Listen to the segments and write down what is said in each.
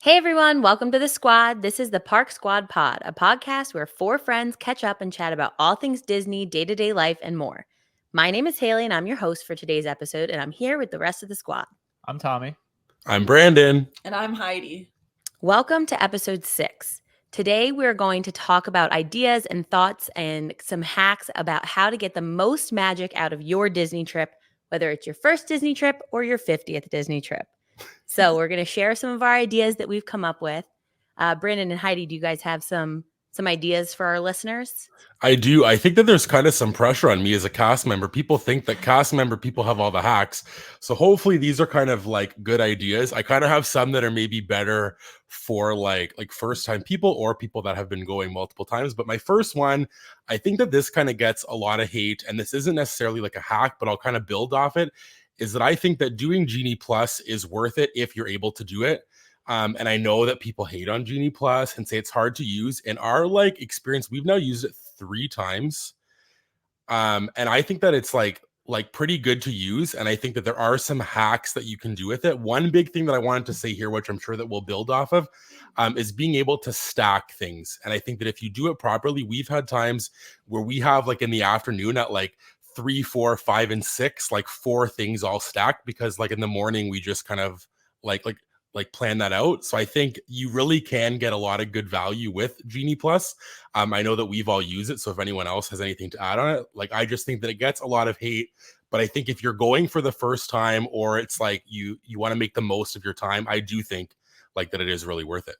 Hey everyone, welcome to the squad. This is the Park Squad Pod, a podcast where four friends catch up and chat about all things Disney, day to day life, and more. My name is Haley, and I'm your host for today's episode, and I'm here with the rest of the squad. I'm Tommy. I'm Brandon. And I'm Heidi. Welcome to episode 6. Today, we're going to talk about ideas and thoughts and some hacks about how to get the most magic out of your Disney trip, whether it's your first Disney trip or your 50th Disney trip. So we're going to share some of our ideas that we've come up with. Brandon and Heidi, do you guys have some ideas for our listeners? I do. I think that there's kind of some pressure on me as a cast member. People think that cast member people have all the hacks. So hopefully these are kind of like good ideas. I kind of have some that are maybe better for like first time people or people that have been going multiple times. But my first one, I think that this kind of gets a lot of hate, and this isn't necessarily like a hack, but I'll kind of build off it, is that I think that doing Genie Plus is worth it if you're able to do it. And I know that people hate on Genie Plus and say it's hard to use. In our experience, we've now used it 3 times. And I think that it's like pretty good to use. And I think that there are some hacks that you can do with it. One big thing that I wanted to say here, which I'm sure that we'll build off of, is being able to stack things. And I think that if you do it properly, we've had times where we have in the afternoon at 3, 4, 5, and 6, 4 things all stacked, because in the morning we just kind of plan that out. So I think you really can get a lot of good value with Genie Plus. I know that we've all used it, so if anyone else has anything to add on it, I just think that it gets a lot of hate. But I think if you're going for the first time, or it's you want to make the most of your time, I do think that it is really worth it.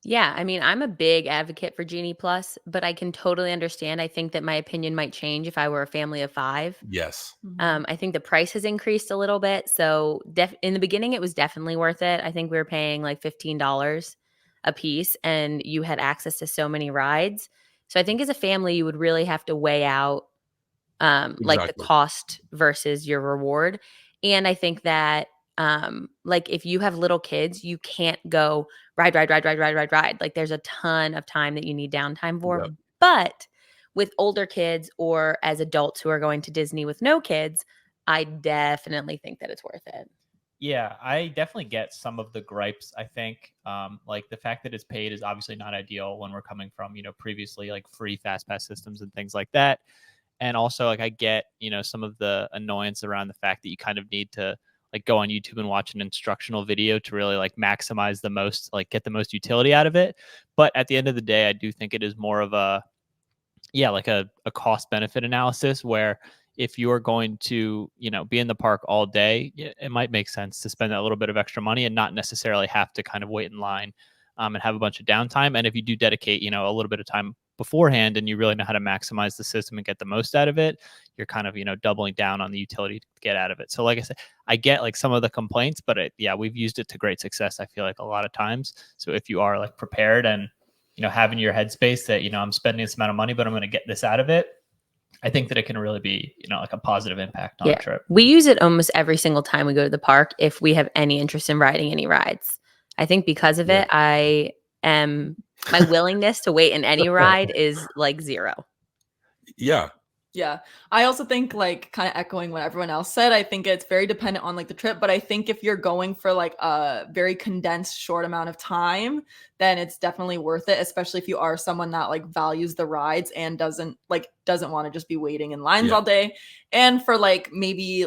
Yeah, I mean, I'm a big advocate for Genie Plus, but I can totally understand. I think that my opinion might change if I were a family of 5. Yes. I think the price has increased a little bit. So in the beginning, it was definitely worth it. I think we were paying $15 a piece, and you had access to so many rides. So I think as a family, you would really have to weigh out the cost versus your reward. And I think that if you have little kids, you can't go ride. There's a ton of time that you need downtime for. Yep. But with older kids or as adults who are going to Disney with no kids, I definitely think that it's worth it. Yeah, I definitely get some of the gripes. I think the fact that it's paid is obviously not ideal when we're coming from, previously free fast pass systems and things like that. And also I get, some of the annoyance around the fact that you kind of need to go on YouTube and watch an instructional video to really maximize the most, get the most utility out of it. But at the end of the day, I do think it is more of a cost benefit analysis, where if you're going to, be in the park all day, it might make sense to spend that little bit of extra money and not necessarily have to kind of wait in line and have a bunch of downtime. And if you do dedicate, a little bit of time beforehand and you really know how to maximize the system and get the most out of it, you're kind of, doubling down on the utility to get out of it. So like I said, I get some of the complaints, but we've used it to great success, I feel a lot of times. So if you are prepared and, having your headspace that, I'm spending this amount of money, but I'm going to get this out of it, I think that it can really be, a positive impact on a trip. We use it almost every single time we go to the park if we have any interest in riding any rides. I think because of it, my willingness to wait in any ride is 0. Yeah. Yeah. I also think kind of echoing what everyone else said, I think it's very dependent on the trip, but I think if you're going for a very condensed short amount of time, then it's definitely worth it, especially if you are someone that values the rides and doesn't want to just be waiting in lines all day. And for maybe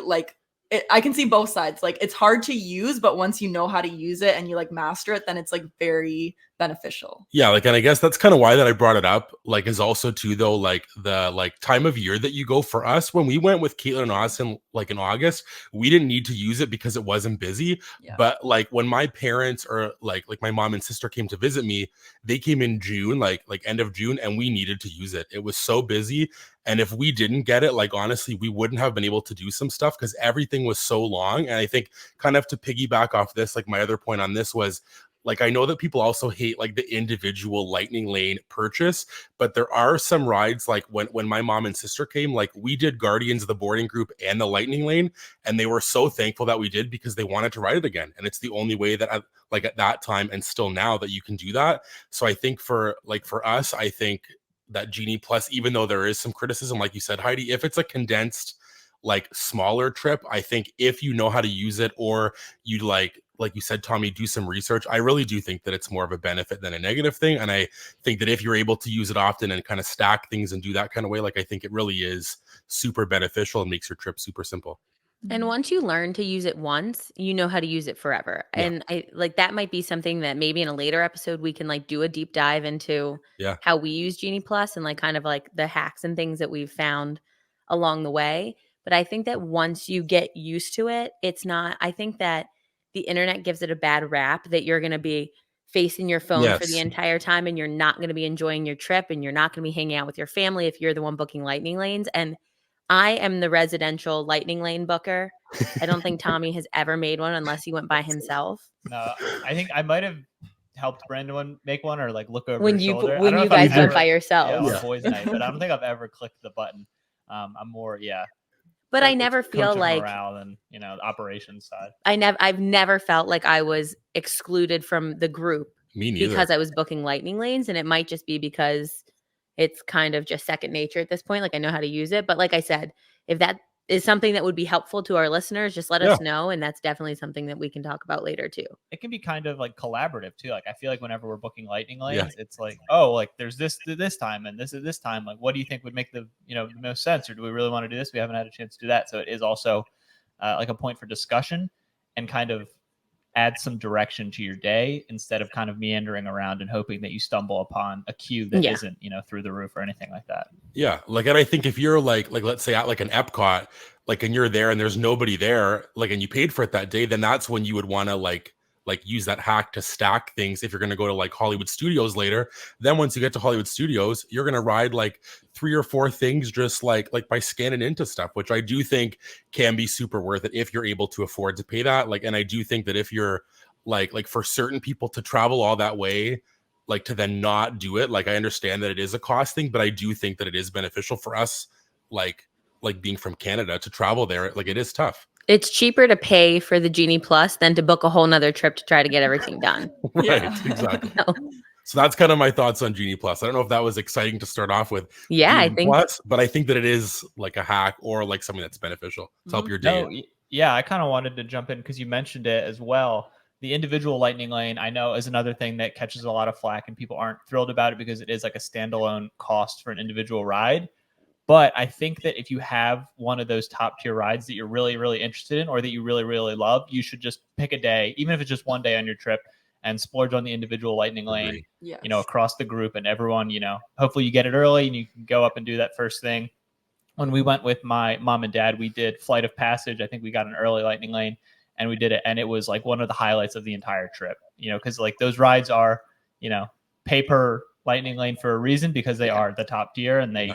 I can see both sides. It's hard to use, but once you know how to use it and you master it, then it's very beneficial. Yeah, and I guess that's kind of why that I brought it up, is also too though, the time of year that you go. For us, when we went with Caitlin and Austin in August, we didn't need to use it because it wasn't busy. Yeah. But when my parents or my mom and sister came to visit me, they came in June, end of June, and we needed to use it. It was so busy. And if we didn't get it, honestly, we wouldn't have been able to do some stuff because everything was so long. And I think kind of to piggyback off this, my other point on this was, I know that people also hate the individual lightning lane purchase, but there are some rides when my mom and sister came, we did Guardians of the Boarding Group and the lightning lane, and they were so thankful that we did because they wanted to ride it again. And it's the only way that at that time and still now that you can do that. So I think for us, I think that Genie Plus, even though there is some criticism, like you said, Heidi, if it's a condensed smaller trip, I think if you know how to use it, or you like you said, Tommy, do some research. I really do think that it's more of a benefit than a negative thing. And I think that if you're able to use it often and kind of stack things and do that kind of way, like I think it really is super beneficial and makes your trip super simple. And once you learn to use it once, you know how to use it forever. Yeah. And I like that might be something that maybe in a later episode we can like do a deep dive into Yeah. how we use Genie Plus and like kind of like the hacks and things that we've found along the way. But I think that once you get used to it, it's not, I think that the internet gives it a bad rap that you're going to be facing your phone for the Yes. entire time and you're not going to be enjoying your trip and you're not going to be hanging out with your family if you're the one booking lightning lanes. And I am the residential lightning lane booker. I don't think Tommy has ever made one unless he went by himself. No, I think I might have helped Brandon make one or like look over When his you shoulder. I when don't know you if I've guys went ever- by yeah, yourselves. on boys' night, but I don't think I've ever clicked the button. I'm more But I coach- never coach feel of like morale than the operations side. I've never felt like I was excluded from the group Me neither. because I was booking lightning lanes, and it might just be because it's kind of just second nature at this point. Like I know how to use it, but like I said, if that is something that would be helpful to our listeners, just let us know, and that's definitely something that we can talk about later too. It can be kind of like collaborative too. Like I feel like whenever we're booking lightning lanes, Yeah. it's like, oh, like there's this time and this is this time. Like, what do you think would make the the most sense, or do we really want to do this? We haven't had a chance to do that, so it is also like a point for discussion and kind of add some direction to your day instead of kind of meandering around and hoping that you stumble upon a queue that Yeah. isn't through the roof or anything like that. Yeah, like, and I think if you're like let's say at like an Epcot, like, and you're there and there's nobody there, like, and you paid for it that day, then that's when you would want to like use that hack to stack things. If you're going to go to like Hollywood Studios later, then once you get to Hollywood Studios, you're going to ride like 3 or 4 things just like by scanning into stuff, which I do think can be super worth it if you're able to afford to pay that. Like, and I do think that if you're like for certain people to travel all that way, like to then not do it, like I understand that it is a cost thing, but I do think that it is beneficial for us, like being from Canada, to travel there. Like it is tough. It's cheaper to pay for the Genie Plus than to book a whole nother trip to try to get everything done. Right, Yeah. exactly. So, So that's kind of my thoughts on Genie Plus. I don't know if that was exciting to start off with. yeah, I Genie think Plus, but I think that it is like a hack or like something that's beneficial to help your day. No, yeah, I kind of wanted to jump in because you mentioned it as well. The individual lightning lane, I know, is another thing that catches a lot of flack and people aren't thrilled about it because it is like a standalone cost for an individual ride. But I think that if you have one of those top tier rides that you're really, really interested in or that you really, really love, you should just pick a day, even if it's just one day on your trip, and splurge on the individual lightning lane, Agree. Yes. across the group, and everyone, hopefully you get it early and you can go up and do that first thing. When we went with my mom and dad, we did Flight of Passage. I think we got an early lightning lane and we did it. And it was like one of the highlights of the entire trip, because like those rides are, pay per lightning lane for a reason because they are the top tier and they,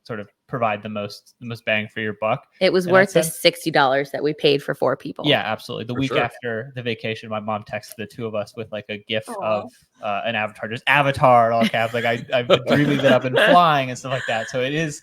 sort of provide the most bang for your buck. it was in worth that the sense. $60 that we paid for 4 people. Yeah, absolutely. The For week sure. after the vacation, my mom texted the two of us with like a GIF Aw. of an avatar, just avatar, all caps. Like I've been dreaming that I've been flying and stuff like that. So it is,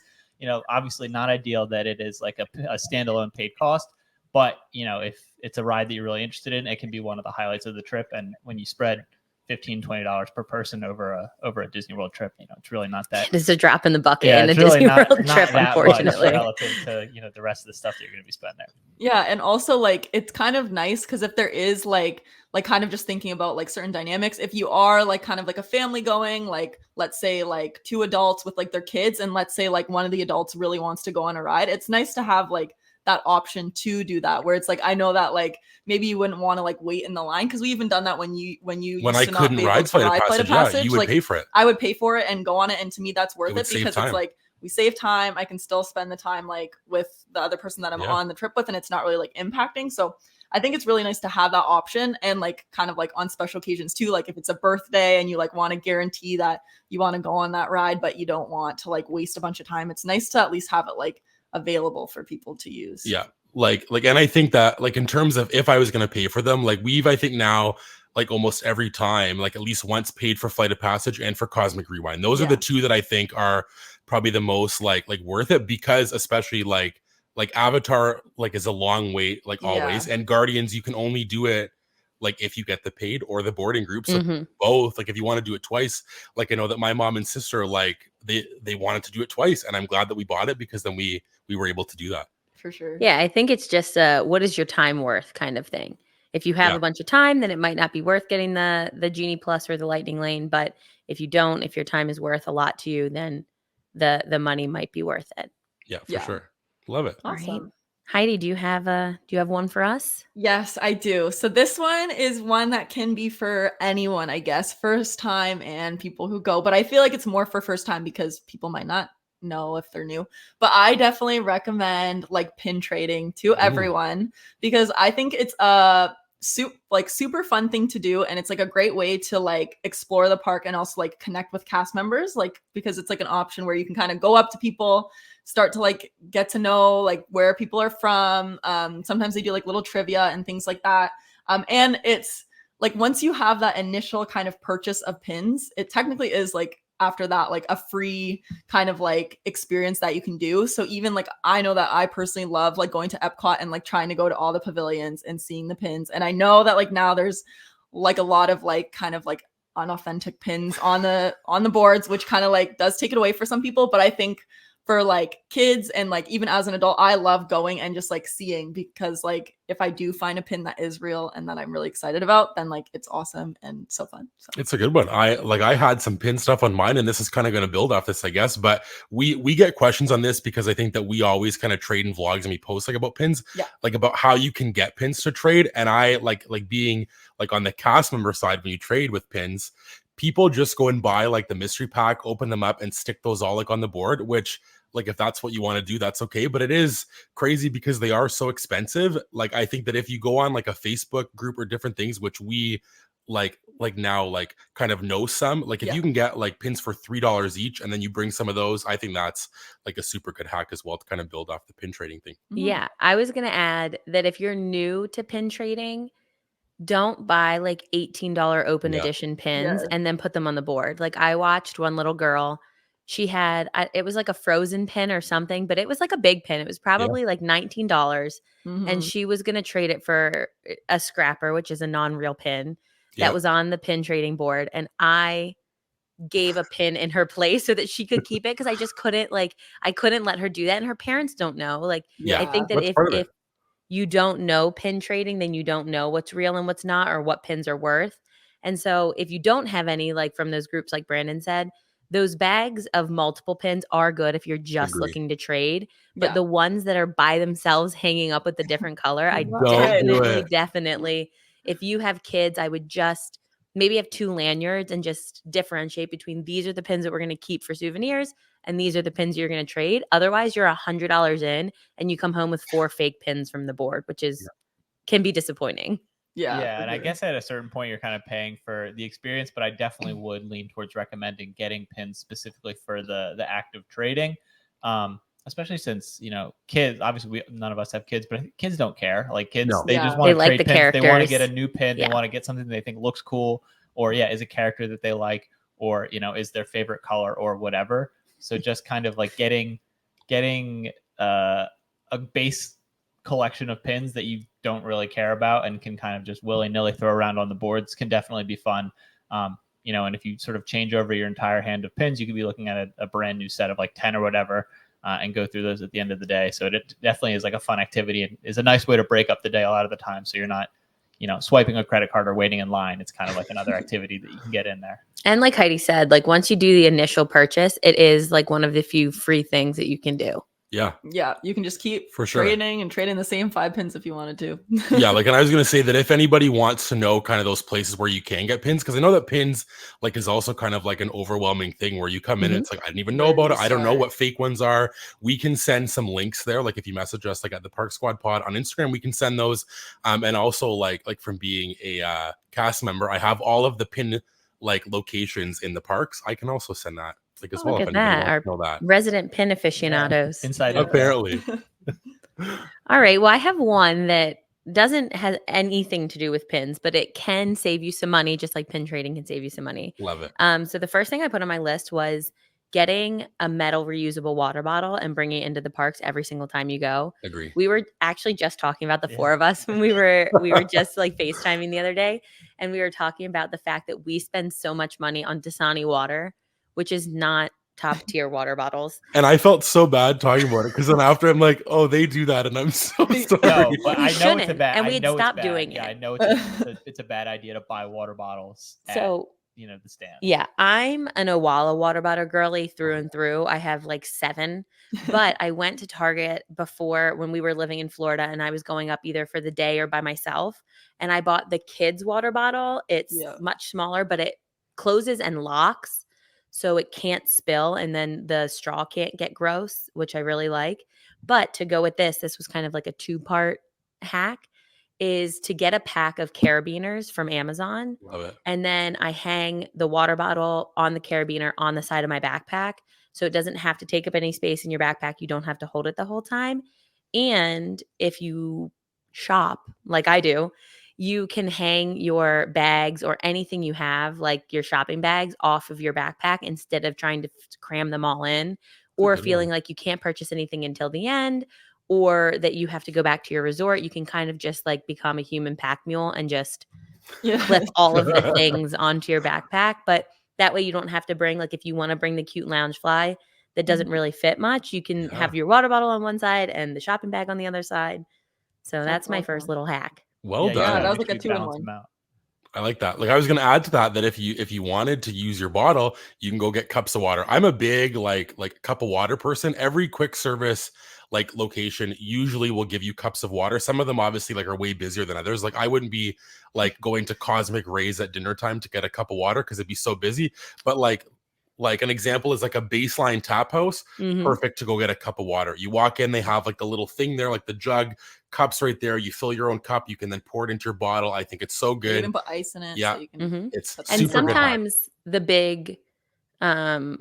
obviously not ideal that it is like a standalone paid cost. But, if it's a ride that you're really interested in, it can be one of the highlights of the trip. And when you spread $15-$20 per person over a Disney World trip, it's really not that. It's a drop in the bucket Yeah, in a it's really Disney not World trip, that much unfortunately. relative to the rest of the stuff that you're going to be spending there. Yeah, and also like it's kind of nice because if there is like kind of just thinking about like certain dynamics, if you are like kind of like a family going, like let's say like 2 adults with like their kids, and let's say like one of the adults really wants to go on a ride, it's nice to have like that option to do that, where it's like I know that like maybe you wouldn't want to like wait in the line, because we even done that when you When used I to not couldn't be able ride to Flight of ride Passage, yeah, you would like pay for it. I would pay for it and go on it, and to me that's worth would it save because time. it's like we save time. I can still spend the time like with the other person that I'm Yeah. on the trip with, and it's not really like impacting. So I think it's really nice to have that option, and like kind of like on special occasions too. Like if it's a birthday and you like want to guarantee that you want to go on that ride, but you don't want to like waste a bunch of time, it's nice to at least have it like available for people to use. Yeah. Like, and I think that like in terms of if I was going to pay for them, like we've, I think now, like almost every time, like at least once paid for Flight of Passage and for Cosmic Rewind. Those are the 2 that I think are probably the most like worth it, because especially like Avatar like is a long wait, like always, and Guardians you can only do it like if you get the paid or the boarding group. So Mhm. both, like if you want to do it twice, like I know that my mom and sister like they wanted to do it twice, and I'm glad that we bought it because then we were able to do that. For sure. Yeah, I think it's just a what is your time worth kind of thing. If you have Yeah. a bunch of time, then it might not be worth getting the Genie Plus or the Lightning Lane. But if you don't, if your time is worth a lot to you, then the money might be worth it. Yeah, for Yeah. sure. Love it. All right. Awesome. Heidi, do you have one for us? Yes, I do. So this one is one that can be for anyone, I guess, first time and people who go, but I feel like it's more for first time because people might not know if they're new. But I definitely recommend like pin trading to everyone because I think it's a super fun thing to do, and it's like a great way to like explore the park and also like connect with cast members, like because it's like an option where you can kind of go up to people, start to like get to know like where people are from. Sometimes they do like little trivia and things like that. And it's like once you have that initial kind of purchase of pins, it technically is like after that like a free kind of like experience that you can do. So even like I know that I personally love like going to Epcot and like trying to go to all the pavilions and seeing the pins. And I know that like now there's like a lot of like kind of like unauthentic pins on the boards, which kind of like does take it away for some people. But I think for like kids and like even as an adult, I love going and just like seeing, because like if I do find a pin that is real and that I'm really excited about, then like it's awesome and so fun. So It's a good one. I had some pin stuff on mine, and this is kind of going to build off this, I guess. But we get questions on this because I think that we always kind of trade in vlogs and we post like about pins, Yeah. like about how you can get pins to trade. And I like being like on the cast member side, when you trade with pins, people just go and buy like the mystery pack, open them up, and stick those all like on the board, which like if that's what you want to do, that's okay. But it is crazy because they are so expensive. Like I think that if you go on like a Facebook group or different things, which we like now like kind of know some, like if Yeah. you can get like pins for $3 each and then you bring some of those, I think that's like a super good hack as well to kind of build off the pin trading thing. Yeah, I was going to add that if you're new to pin trading, don't buy like $18 open Yeah. edition pins Yes. and then put them on the board. Like I watched one little girl, she had it was like a Frozen pin or something, but it was like a big pin. It was probably like $19 and Mhm. she was going to trade it for a scrapper, which is a non-real pin Yeah. that was on the pin trading board, and I gave a pin in her place so that she could keep it because I just couldn't I couldn't let her do that, and her parents don't know. Like Yeah. I think that That's part of if it. you don't know pin trading, then you don't know what's real and what's not, or what pins are worth. And so if you don't have any, like from those groups, like Brandon said, those bags of multiple pins are good if you're just Agree. looking to trade. But Yeah. the ones that are by themselves hanging up with a different color, I Don't do it. definitely, if you have kids, I would just maybe have 2 lanyards and just differentiate between these are the pins that we're going to keep for souvenirs and these are the pins you're going to trade. Otherwise, you're $100 in and you come home with 4 fake pins from the board, which is can be disappointing. Yeah. Yeah, for and I sure. guess at a certain point you're kind of paying for the experience, but I definitely would lean towards recommending getting pins specifically for the act of trading. Especially since, kids, obviously none of us have kids, but kids don't care. Like kids, No. they just Yeah. want They to like trade the pins. They want to get a characters. new pin. They Yeah. want to get something they think looks cool, or is a character that they like, or is their favorite color or whatever. So just kind of like getting a base collection of pins that you don't really care about and can kind of just willy-nilly throw around on the boards can definitely be fun. And if you sort of change over your entire hand of pins, you could be looking at a brand new set of like 10 or whatever, and go through those at the end of the day. So it definitely is like a fun activity and is a nice way to break up the day a lot of the time. So you're not, swiping a credit card or waiting in line. It's kind of like another activity that you can get in there. And like Heidi said, like once you do the initial purchase, it is like one of the few free things that you can do. Yeah. Yeah, you can just keep For sure. trading and trading the same 5 pins if you wanted to. Yeah, like, and I was gonna say that if anybody wants to know kind of those places where you can get pins, because I know that pins like is also kind of like an overwhelming thing where you come in and it's like I didn't even know Where do about it. you I don't know start? what fake ones are. We can send some links there. Like if you message us like at the Park Squad Pod on Instagram, we can send those. And also like from being a cast member, I have all of the pin like locations in the parks. I can also send that like as Oh, well look if at anybody that. wants to Our know that. resident pin aficionados. Inside Yeah. info. Apparently. All right. Well, I have one that doesn't have anything to do with pins, but it can save you some money, just like pin trading can save you some money. Love it. So the first thing I put on my list was getting a metal reusable water bottle and bringing it into the parks every single time you go. Agree. We were actually just talking about the Yeah. 4 of us when we were just like FaceTiming the other day, and we were talking about the fact that we spend so much money on Dasani water, which is not top tier water bottles. And I felt so bad talking about it because then after I'm like, oh, they do that, and I'm so sorry. No, but You I know it's a shouldn't, bad. and I we'd know it's stop bad. doing Yeah, it. I know it's a bad idea to buy water bottles at, So the stand. yeah, I'm an Owala water bottle girly through and through. I have like 7, but I went to Target before when we were living in Florida, and I was going up either for the day or by myself, and I bought the kids water bottle. It's Yeah. much smaller, but it closes and locks so it can't spill, and then the straw can't get gross, which I really like. But to go with this was kind of like a 2-part hack, is to get a pack of carabiners from Amazon. Love it. And then I hang the water bottle on the carabiner on the side of my backpack. So it doesn't have to take up any space in your backpack. You don't have to hold it the whole time. And if you shop like I do, you can hang your bags or anything you have, like your shopping bags, off of your backpack instead of trying to cram them all in, or good feeling one. like you can't purchase anything until the end, or that you have to go back to your resort. You can kind of just like become a human pack mule and just Yeah. clip all of the things onto your backpack. But that way you don't have to bring, like, if you want to bring the cute lounge fly that doesn't really fit much, you can Yeah. have your water bottle on one side and the shopping bag on the other side. So that's my first awesome. little hack. Well you done. gotta that was make like a sure you 2-in-1. balance them out. I like that. Like I was gonna add to that if you wanted to use your bottle, you can go get cups of water. I'm a big like cup of water person. Every quick service like location usually will give you cups of water. Some of them obviously like are way busier than others. Like I wouldn't be like going to Cosmic Rays at dinner time to get a cup of water because it'd be so busy. But like an example is like a Baseline Tap House. Mhm. Perfect to go get a cup of water. You walk in, they have like the little thing there, like the jug, cups right there. You fill your own cup. You can then pour it into your bottle. I think it's so You good. even put ice in it. Yeah. So you can, Mhm. It's That's And super good hack. sometimes the big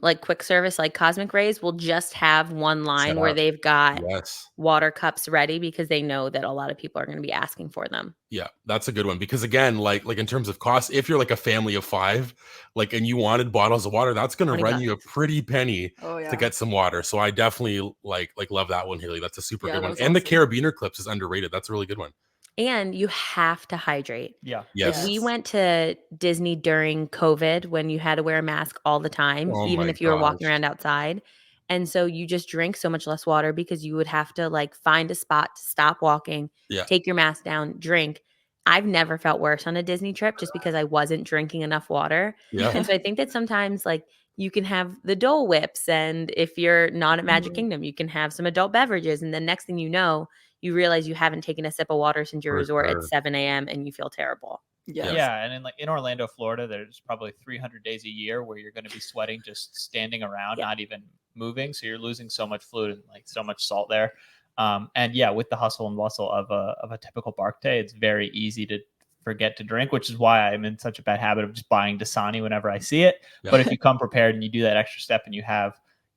like quick service like Cosmic Rays will just have one line Set where up. they've got Yes. water cups ready because they know that a lot of people are going to be asking for them. Yeah, that's a good one because again, like in terms of cost, if you're like a family of 5, like and you wanted bottles of water, that's gonna 20 run bucks. you a pretty penny oh yeah. to get some water. So I definitely like love that one, Haley. That's a super Yeah, good that one. was And the awesome. carabiner clips is underrated. That's a really good one. And you have to hydrate. Yeah. Yes. Like we Yes. went to Disney during COVID when you had to wear a mask all the time, Oh even my if you were walking gosh. around outside. And so you just drink so much less water because you would have to like find a spot to stop walking, Yeah. take your mask down, drink. I've never felt worse on a Disney trip just because I wasn't drinking enough water. Yeah. And so I think that sometimes like you can have the Dole Whips, and if you're not at Magic Mhm. Kingdom, you can have some adult beverages, and the next thing you know, you realize you haven't taken a sip of water since your For resort at sure. 7 a.m. and you feel terrible. Yes. Yeah, and in Orlando, Florida, there's probably 300 days a year where you're going to be sweating just standing around, Yeah. not even moving. So you're losing so much fluid and like so much salt there. And yeah, with the hustle and bustle of a typical bark day, it's very easy to forget to drink, which is why I'm in such a bad habit of just buying Dasani whenever I see it. Yeah. But if you come prepared and you do that extra step and you have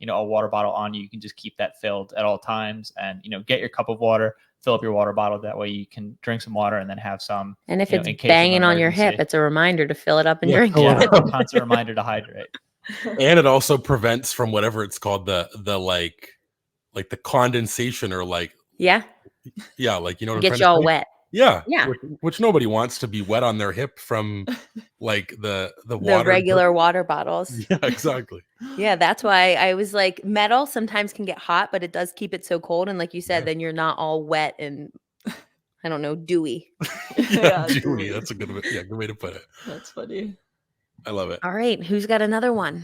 a water bottle on you, you can just keep that filled at all times and get your cup of water, fill up your water bottle. That way you can drink some water and then have some. And if in it's case of banging on your hip, emergency. it's a reminder to fill it up and Yeah. drink Oh, it. Yeah, a constant reminder to hydrate. And it also prevents from whatever it's called, the like the condensation or like Yeah. yeah, like what I'm Get trying you all to say? wet. Yeah. Yeah. Which nobody wants to be wet on their hip from like the The water. regular water bottles. Yeah, exactly. Yeah, that's why I was like, metal sometimes can get hot, but it does keep it so cold. And like you said, Yeah. then you're not all wet and I don't know, dewy. Yeah, Dewey. Dewey. That's a good way to put it. That's funny. I love it. All right. Who's got another one?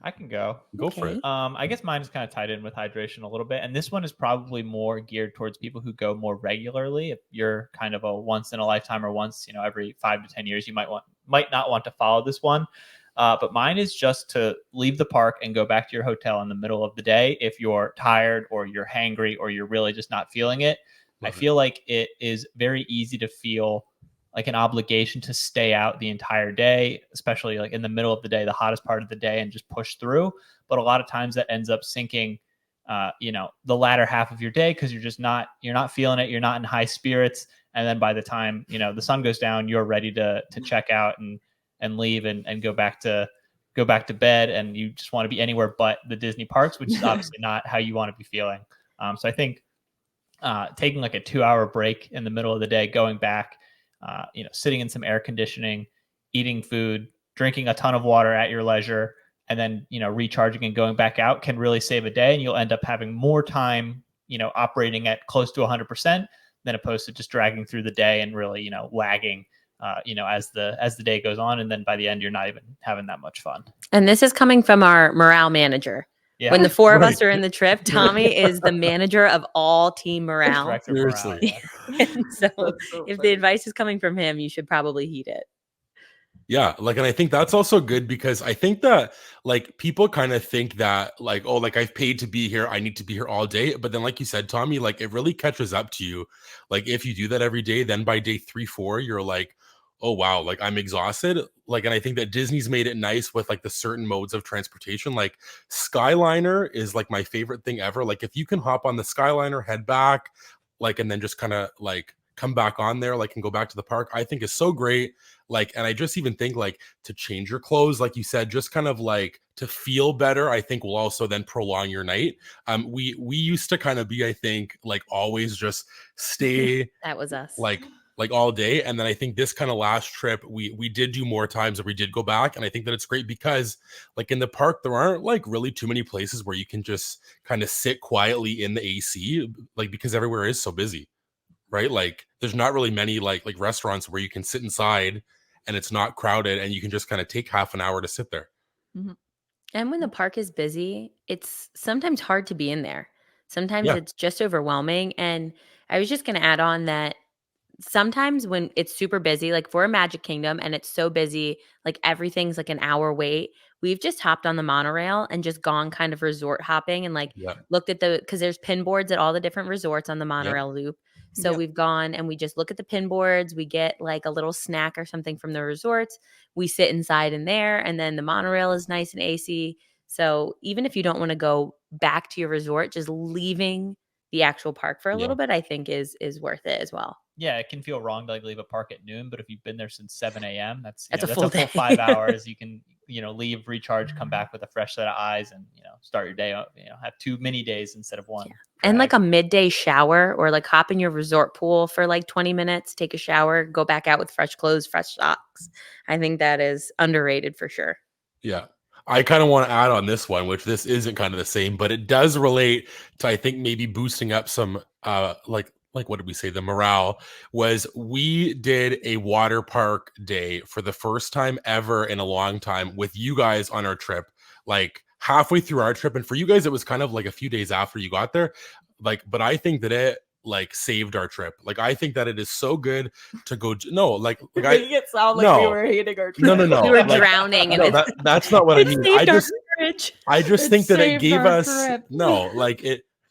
I can go. Go for it. I guess mine is kind of tied in with hydration a little bit, and this one is probably more geared towards people who go more regularly. If you're kind of a once in a lifetime or once every 5 to 10 years, you might not want to follow this one. But mine is just to leave the park and go back to your hotel in the middle of the day if you're tired or you're hangry or you're really just not feeling it. I feel like it is very easy to feel like an obligation to stay out the entire day, especially like in the middle of the day, the hottest part of the day, and just push through. But a lot of times that ends up sinking, the latter half of your day because you're not feeling it. You're not in high spirits. And then by the time, the sun goes down, you're ready to check out and leave and go back to bed. And you just want to be anywhere but the Disney parks, which is obviously not how you want to be feeling. So I think taking like a 2-hour break in the middle of the day, going back, sitting in some air conditioning, eating food, drinking a ton of water at your leisure, and then, recharging and going back out can really save a day, and you'll end up having more time, operating at close to 100% than opposed to just dragging through the day and really, lagging, as the day goes on. And then by the end, you're not even having that much fun. And this is coming from our morale manager. Yeah. When the four of Right. us are in the trip, Tommy is the manager of all team morale. Director of morale, Seriously. yeah. And so That's so if the funny. advice is coming from him, you should probably heed it. Yeah, and I think that's also good because I think that people kind of think that oh, I've paid to be here, I need to be here all day. But then, like you said, Tommy, it really catches up to you. If you do that every day, then by day 3, 4, you're like, oh wow, I'm exhausted. And I think that Disney's made it nice with the certain modes of transportation. Skyliner is my favorite thing ever. If you can hop on the Skyliner, head back, and then just kind of come back on there, and go back to the park, I think is so great. And I just even think to change your clothes, like you said, just kind of to feel better, I think will also then prolong your night. We used to kind of be, I think, always just stay That was us. all day. And then I think this kind of last trip, we did do more times, or we did go back. And I think that it's great because in the park, there aren't really too many places where you can just kind of sit quietly in the AC, because everywhere is so busy, right? There's not really many like restaurants where you can sit inside and it's not crowded and you can just kind of take half an hour to sit there. Mm-hmm. And when the park is busy, it's sometimes hard to be in there. Sometimes Yeah. it's just overwhelming. And I was just going to add on that sometimes when it's super busy, like for a Magic Kingdom and it's so busy, everything's an hour wait, we've just hopped on the monorail and just gone kind of resort hopping and Yeah. looked at because there's pin boards at all the different resorts on the monorail loop. So Yep. we've gone and we just look at the pin boards. We get a little snack or something from the resorts. We sit inside in there, and then the monorail is nice and AC. So even if you don't want to go back to your resort, just leaving the actual park for a Yeah. little bit, I think is worth it as well. Yeah, it can feel wrong to leave a park at noon, but if you've been there since 7 a.m., that's That's a that's full a full day. 5 hours. You can leave, recharge, come back with a fresh set of eyes, and start your day. Have 2 mini days instead of one. Yeah. And a midday shower, or hop in your resort pool for 20 minutes, take a shower, go back out with fresh clothes, fresh socks. I think that is underrated for sure. Yeah. I kind of want to add on this one, which this isn't kind of the same, but it does relate to, I think, maybe boosting up some what did we say? The morale was we did a water park day for the first time ever in a long time with you guys on our trip, halfway through our trip. And for you guys, it was kind of a few days after you got there. But I think that it saved our trip. I think that it is so good to go. No, Making it sound like we no. were hating our trip. No. We were drowning in No, it. that's not what I mean. I just It think that it saved gave our us trip.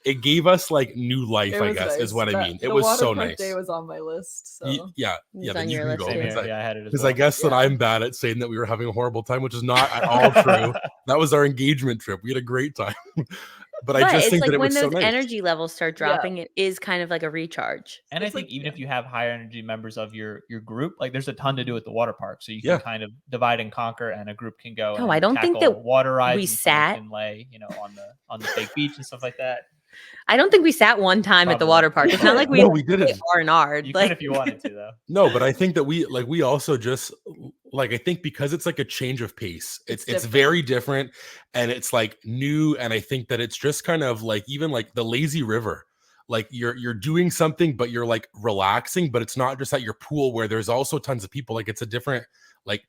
it gave us new life, It I was guess, nice. is what I mean. It The was water so park nice. day was on my list. So. Yeah, It's then on you your can list go. Same too. here. Yeah, I had it as Because well. I guess that Yeah. I'm bad at saying that we were having a horrible time, which is not at all true. That was our engagement trip. We had a great time. But I just it's think that it when was those so nice. energy levels start Yeah. dropping, it is kind of like a recharge. And I It's think like- even yeah. if you have higher energy members of your group, there's a ton to do at the water park. So you can Yeah. kind of divide and conquer, and a group can go. No, and I don't think tackle that water rides. we and someone sat- can lay, on the fake beach and stuff like that. I don't think we sat one time at the Probably. water park. It's not like we No, we didn't. R&R. You could if you wanted to, though. No, but I think that we also just I think because it's a change of pace. It's different. very different, and it's new, and I think that it's just kind of even the lazy river. You're doing something, but you're relaxing, but it's not just at your pool where there's also tons of people. It's a different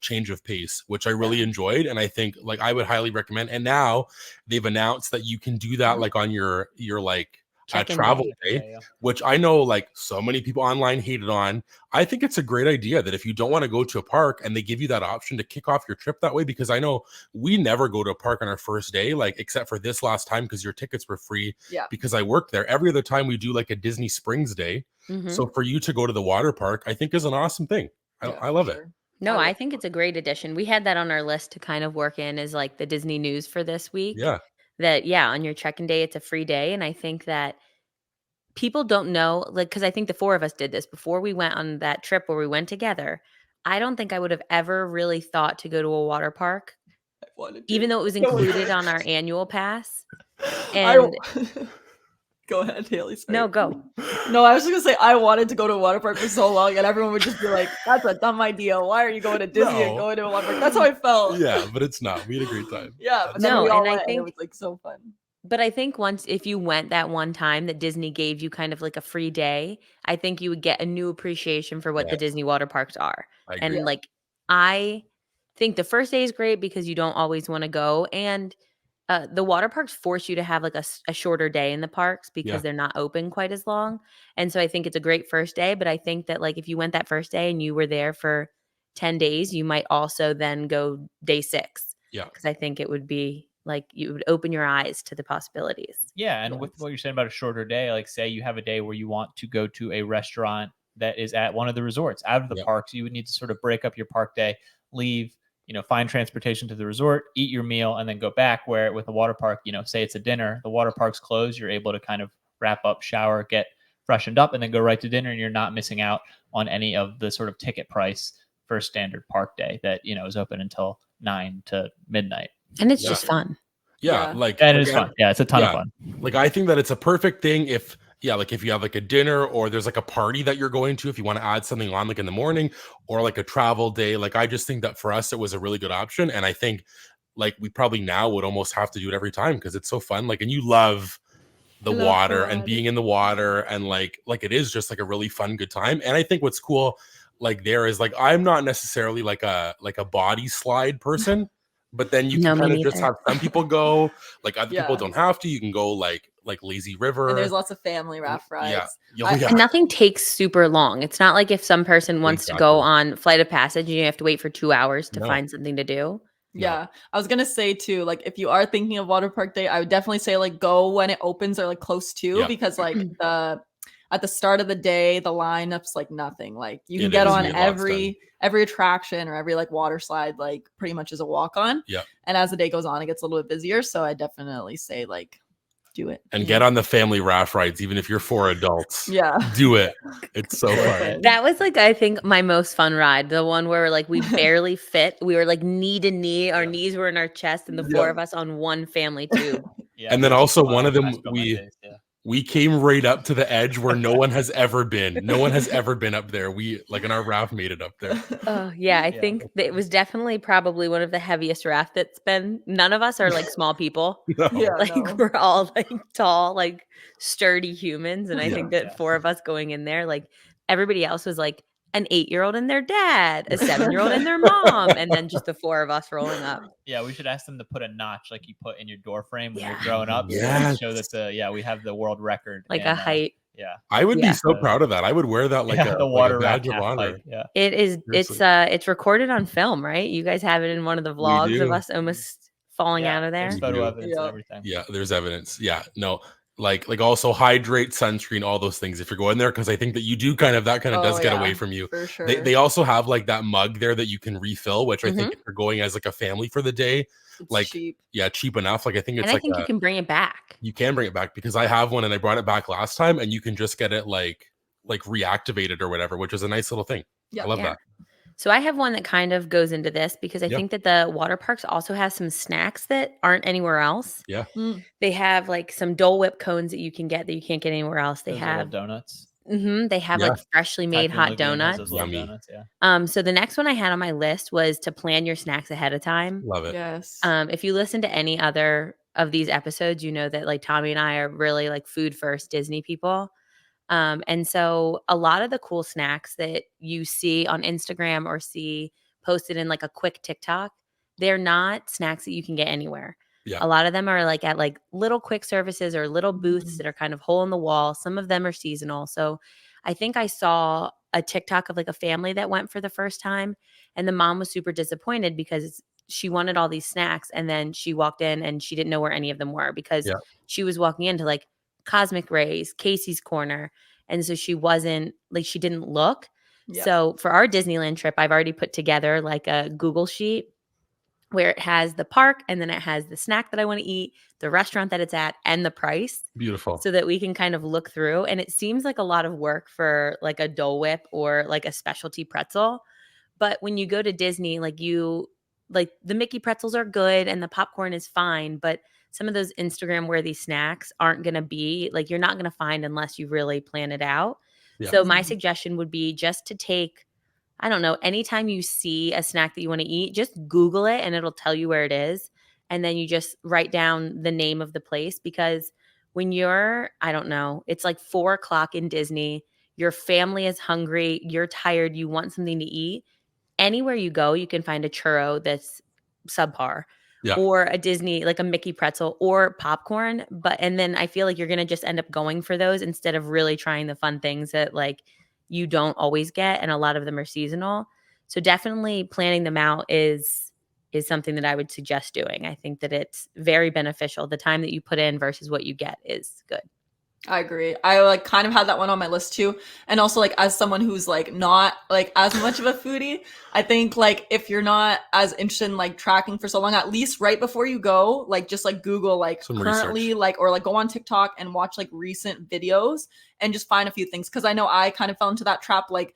change of pace, which I really enjoyed, and I think I would highly recommend. And now they've announced that you can do that on your Check-in travel day. day, which I know so many people online hated on. I think it's a great idea that if you don't want to go to a park and they give you that option to kick off your trip that way, because I know we never go to a park on our first day, except for this last time because your tickets were free. Yeah. Because I worked there. Every other time we do a Disney Springs day. Mhm. So for you to go to the water park, I think is an awesome thing. I love it. No, I I like think it's a great addition. We had that on our list to kind of work in as the Disney news for this week. Yeah. That, on your check-in day, it's a free day. And I think that people don't know, because I think the four of us did this before we went on that trip where we went together. I don't think I would have ever really thought to go to a water park, even though it was included on our annual pass. I And Go ahead, Haley. Sorry. No, go. No, I was just gonna say I wanted to go to a water park for so long, and everyone would just be like, "That's a dumb idea. Why are you going to Disney and No. going to a water park?" That's how I felt. Yeah, but it's not. We had a great time. Yeah, but That's then No, we all and I went, and it think- was like so fun. But I think once, if you went that one time that Disney gave you kind of like a free day, I think you would get a new appreciation for what the Yes. Disney water parks are. I agree. And like, I think the first day is great because you don't always want to go. And the water parks force you to have like a shorter day in the parks because Yeah. they're not open quite as long. And so I think it's a great first day. But I think that like if you went that first day and you were there for 10 days, you might also then go day 6. Yeah. Because I think it would be like you would open your eyes to the possibilities. Yeah, and with Yes. what you're saying about a shorter day, like say you have a day where you want to go to a restaurant that is at one of the resorts out of the Yeah. parks, you would need to sort of break up your park day, leave, find transportation to the resort, eat your meal, and then go back. Where with a water park, say it's a dinner, the water park's closed, you're able to kind of wrap up, shower, get freshened up, and then go right to dinner, and you're not missing out on any of the sort of ticket price for a standard park day that is open until 9 to midnight. And it's Yeah. just fun. Yeah, Yeah. like And it is again, fun. Yeah, it's a ton of Yeah. fun. Like I think that it's a perfect thing if you have like a dinner or there's like a party that you're going to, if you want to add something on like in the morning or like a travel day. Like I just think that for us it was a really good option. And I think like we probably now would almost have to do it every time because it's so fun. Like, and you love the I love water the and water. being in the water and like it is just like a really fun, good time. And I think what's cool like there is like I'm not necessarily like a body slide person. But then you No, can me kind of just neither. have some people go, like other people Yeah. don't have to. You can go like Lazy River. And there's lots of family raft rides. Yeah. I- Yeah. And nothing takes super long. It's not like if some person wants to go Exactly. on Flight of Passage and you have to wait for 2 hours to No. find something to do. Yeah, I was gonna say too, like if you are thinking of water park day, I would definitely say like go when it opens or like close to Yeah. because like at the start of the day the lineup's like nothing. Like you can It get is. on You get lots every attraction or every like water slide like pretty much is a walk on. Yeah. And as the day goes on, it gets a little bit busier. So I definitely say like do it And get on the family raft rides, even if you're 4 adults. Yeah. Do it. It's so fun. That was like, I think, my most fun ride. The one where like we barely fit. We were like knee to knee. Our knees were in our chest and the 4 of us on one family tube. Yeah, And then those also are one of them, last couple days, yeah. we came right up to the edge where no one has ever been. No one has ever been up there. We like in our raft made it up there. Oh, yeah. I Yeah. think that it was definitely probably one of the heaviest raft that's been. None of us are like small people. No. Yeah. Like no. we're all like tall, like sturdy humans. And I Yeah. think that Yeah. 4 of us going in there, like everybody else was like an 8-year-old and their dad, a 7-year-old and their mom, and then just the 4 of us rolling up. Yeah, we should ask them to put a notch like you put in your door frame when Yeah. you're growing up. So Yes. show that we have the world record. Like in, a height. Yeah. I would Yeah. be so proud of that. I would wear that like yeah, a, the like water a raft badge of half honor. pipe, Yeah. It is. Seriously. It's recorded on film, right? You guys have it in one of the vlogs of do. us almost falling Yeah, out of there. There's photo do. evidence Yeah. and everything. Yeah, there's evidence. Yeah, no, like also hydrate, sunscreen, all those things if you're going there because I think that you do kind of does Oh, get yeah, away from you. For sure. They also have like that mug there that you can refill, which I think if you're going as like a family for the day, It's like, cheap. yeah, cheap enough. Like I think it's And I like think you can bring it back. you can bring it back because I have one and I brought it back last time and you can just get it like reactivated or whatever, which is a nice little thing. Yeah. I love Yeah. that. So I have one that kind of goes into this because I Yeah. think that the water parks also have some snacks that aren't anywhere else. Yeah. Mm. They have like some Dole Whip cones that you can get that you can't get anywhere else. They Those little have donuts. they have Yeah. like freshly made Typhoon hot Lagoon has those donuts. little Yummy. donuts, yeah. So the next one I had on my list was to plan your snacks ahead of time. Love it. Yes. If you listen to any other of these episodes, you know that like Tommy and I are really like food first Disney people. And so a lot of the cool snacks that you see on Instagram or see posted in like a quick TikTok, they're not snacks that you can get anywhere. Yeah. A lot of them are like at like little quick services or little booths Mhm. that are kind of hole in the wall. Some of them are seasonal. So I think I saw a TikTok of like a family that went for the first time and the mom was super disappointed because she wanted all these snacks and then she walked in and she didn't know where any of them were because Yeah. she was walking into like Cosmic Rays, Casey's Corner. And so she wasn't like, she didn't look. Yeah. So for our Disneyland trip, I've already put together like a Google sheet where it has the park and then it has the snack that I want to eat, the restaurant that it's at, and the price Beautiful. so that we can kind of look through. And it seems like a lot of work for like a Dole Whip or like a specialty pretzel. But when you go to Disney, like the Mickey pretzels are good and the popcorn is fine, but some of those Instagram worthy snacks aren't going to be like, you're not going to find unless you really plan it out. Yeah. So my Mhm. suggestion would be just to take, I don't know, anytime you see a snack that you want to eat, just Google it and it'll tell you where it is. And then you just write down the name of the place, because when you're, I don't know, it's like 4 o'clock in Disney, your family is hungry, you're tired, you want something to eat. Anywhere you go, you can find a churro that's subpar, Yeah. or a Disney, like a Mickey pretzel or popcorn. And then I feel like you're going to just end up going for those instead of really trying the fun things that like you don't always get. And a lot of them are seasonal. So definitely planning them out is something that I would suggest doing. I think that it's very beneficial. The time that you put in versus what you get is good. I agree. I like kind of had that one on my list too. And also like as someone who's like not like as much of a foodie, I think like if you're not as interested in like tracking for so long, at least right before you go, like just like Google like Some currently research. like, or like go on TikTok and watch like recent videos and just find a few things. Cause I know I kind of fell into that trap like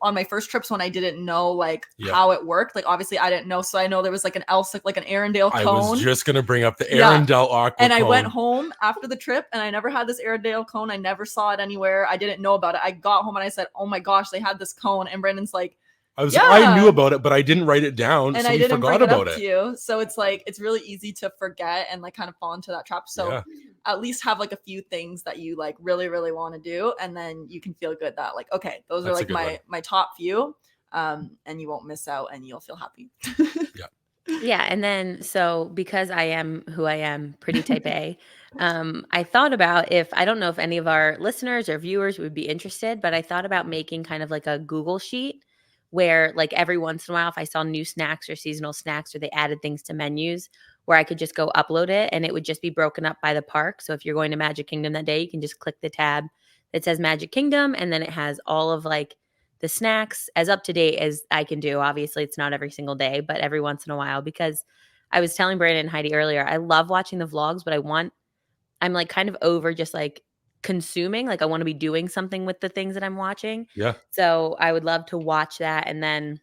on my first trips when I didn't know like Yeah. how it worked. Like obviously I didn't know. So I know there was like an Elsa, like an Arendelle I cone. was just gonna bring up the Yeah. Arendelle aqua And I cone. went home after the trip and I never had this Airedale cone. I never saw it anywhere. I didn't know about it. I got home and I said, oh my gosh, they had this cone. And Brandon's like, I yeah. knew about it, but I didn't write it down, and so I we didn't forgot bring it about up to it. you. So it's like, it's really easy to forget and like kind of fall into that trap. So Yeah. at least have like a few things that you like really, really want to do. And then you can feel good that like, okay, those That's are a like good one. my top few. And you won't miss out and you'll feel happy. Yeah, and then so because I am who I am, pretty type A, I thought about, if I don't know if any of our listeners or viewers would be interested, but I thought about making kind of like a Google sheet where like every once in a while, if I saw new snacks or seasonal snacks or they added things to menus, where I could just go upload it and it would just be broken up by the park. So if you're going to Magic Kingdom that day, you can just click the tab that says Magic Kingdom, and then it has all of like the snacks as up to date as I can do. Obviously, it's not every single day, but every once in a while, because I was telling Brandon and Heidi earlier, I love watching the vlogs, but I'm like kind of over just like consuming. Like I want to be doing something with the things that I'm watching. Yeah. So I would love to watch that and then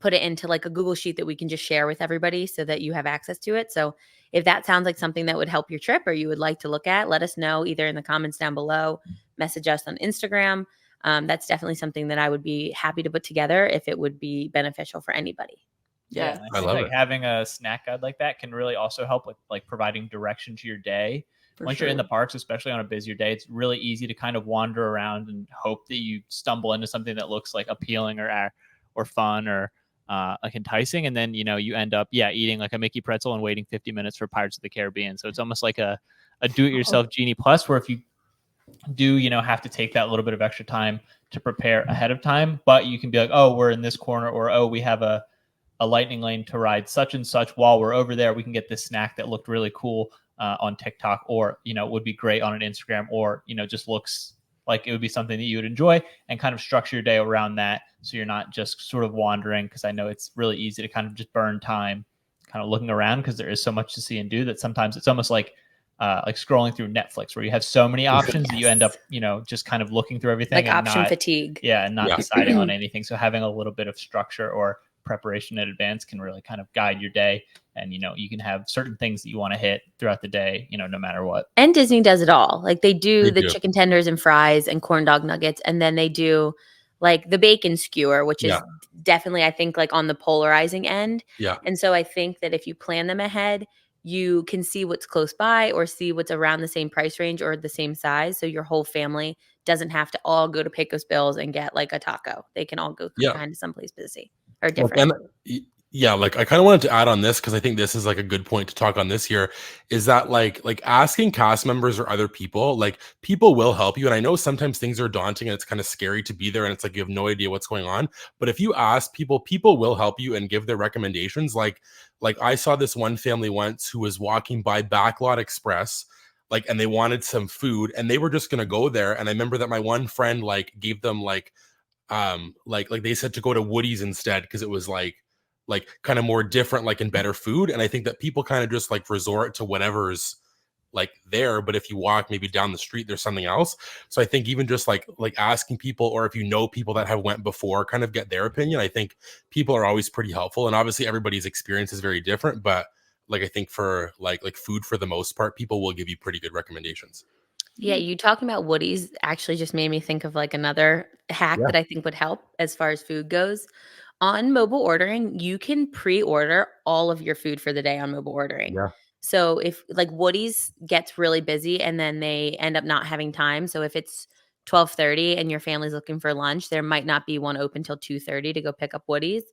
put it into like a Google sheet that we can just share with everybody so that you have access to it. So if that sounds like something that would help your trip or you would like to look at, let us know either in the comments down below, message us on Instagram. That's definitely something that I would be happy to put together if it would be beneficial for anybody. Yeah. and I think, love like it. having a snack guide like that can really also help with like providing direction to your day. For Once you're in the parks, especially on a busier day, it's really easy to kind of wander around and hope that you stumble into something that looks like appealing or fun or like enticing, and then you end up eating like a Mickey pretzel and waiting 50 minutes for Pirates of the Caribbean. So it's almost like a do-it-yourself Genie Plus, where if you do have to take that little bit of extra time to prepare ahead of time, but you can be like, oh, we're in this corner, or oh, we have a lightning lane to ride such and such. While we're over there, we can get this snack that looked really cool on TikTok, or would be great on an Instagram, or just looks like it would be something that you would enjoy, and kind of structure your day around that, so you're not just sort of wandering. Because I know it's really easy to kind of just burn time kind of looking around, because there is so much to see and do that sometimes it's almost like scrolling through Netflix, where you have so many options that you end up just kind of looking through everything, Like and option not, fatigue. and not deciding on anything. So having a little bit of structure or preparation in advance can really kind of guide your day, and you can have certain things that you want to hit throughout the day, no matter what. And Disney does it all. Like they do They the do. chicken tenders and fries and corn dog nuggets, and then they do like the bacon skewer, which is definitely, I think, like on the polarizing end. Yeah. And so I think that if you plan them ahead, you can see what's close by or see what's around the same price range or the same size. So your whole family doesn't have to all go to Pecos Bills and get like a taco. They can all go kind of someplace busy or different. And like I kind of wanted to add on this, because I think this is like a good point to talk on this here, is that like asking cast members or other people, like people will help you. And I know sometimes things are daunting and it's kind of scary to be there and it's like you have no idea what's going on. But if you ask people, people will help you and give their recommendations. Like I saw this one family once who was walking by Backlot Express, and they wanted some food and they were just gonna go there. And I remember that my one friend gave them like they said to go to Woody's instead, because it was like kind of more different, and better food. And I think that people kind of just resort to whatever's there, but if you walk maybe down the street, there's something else. So I think even just like asking people, or if you know people that have went before, kind of get their opinion. I think people are always pretty helpful, and obviously everybody's experience is very different, but like I think for like food for the most part, people will give you pretty good recommendations. Yeah, you talking about Woody's actually just made me think of like another hack Yeah. that I think would help as far as food goes. On mobile ordering, you can pre-order all of your food for the day on mobile ordering. Yeah. So if like Woody's gets really busy and then they end up not having time. So if it's 12:30 and your family's looking for lunch, there might not be one open till 2:30 to go pick up Woody's.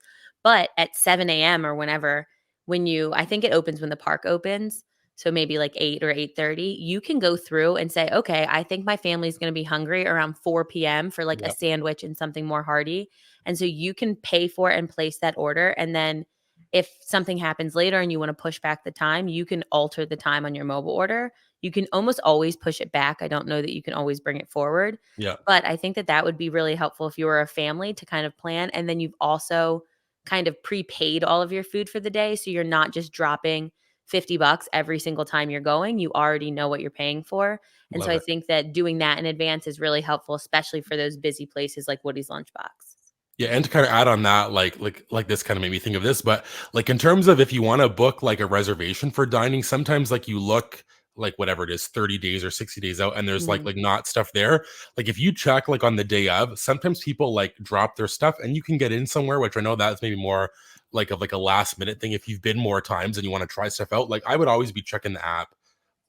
But at 7 a.m. or whenever, I think it opens when the park opens. So maybe like 8 or 8:30, you can go through and say, okay, I think my family's going to be hungry around 4 p.m. for like a Yep. sandwich and something more hearty. And so you can pay for and place that order. And then if something happens later and you want to push back the time, you can alter the time on your mobile order. You can almost always push it back. I don't know that you can always bring it forward, Yeah. but I think that that would be really helpful if you were a family to kind of plan. And then you've also kind of prepaid all of your food for the day. So you're not just dropping $50 every single time you're going. You already know what you're paying for. And so Love I it. think that doing that in advance is really helpful, especially for those busy places like Woody's Lunchbox. Yeah, and to kind of add on that, like this kind of made me think of this, but like in terms of if you want to book like a reservation for dining, sometimes like you look like whatever it is, 30 days or 60 days out, and there's Mhm. like not stuff there. Like if you check like on the day of, sometimes people like drop their stuff and you can get in somewhere, which I know that's maybe more like of like a last minute thing. If you've been more times and you want to try stuff out, like I would always be checking the app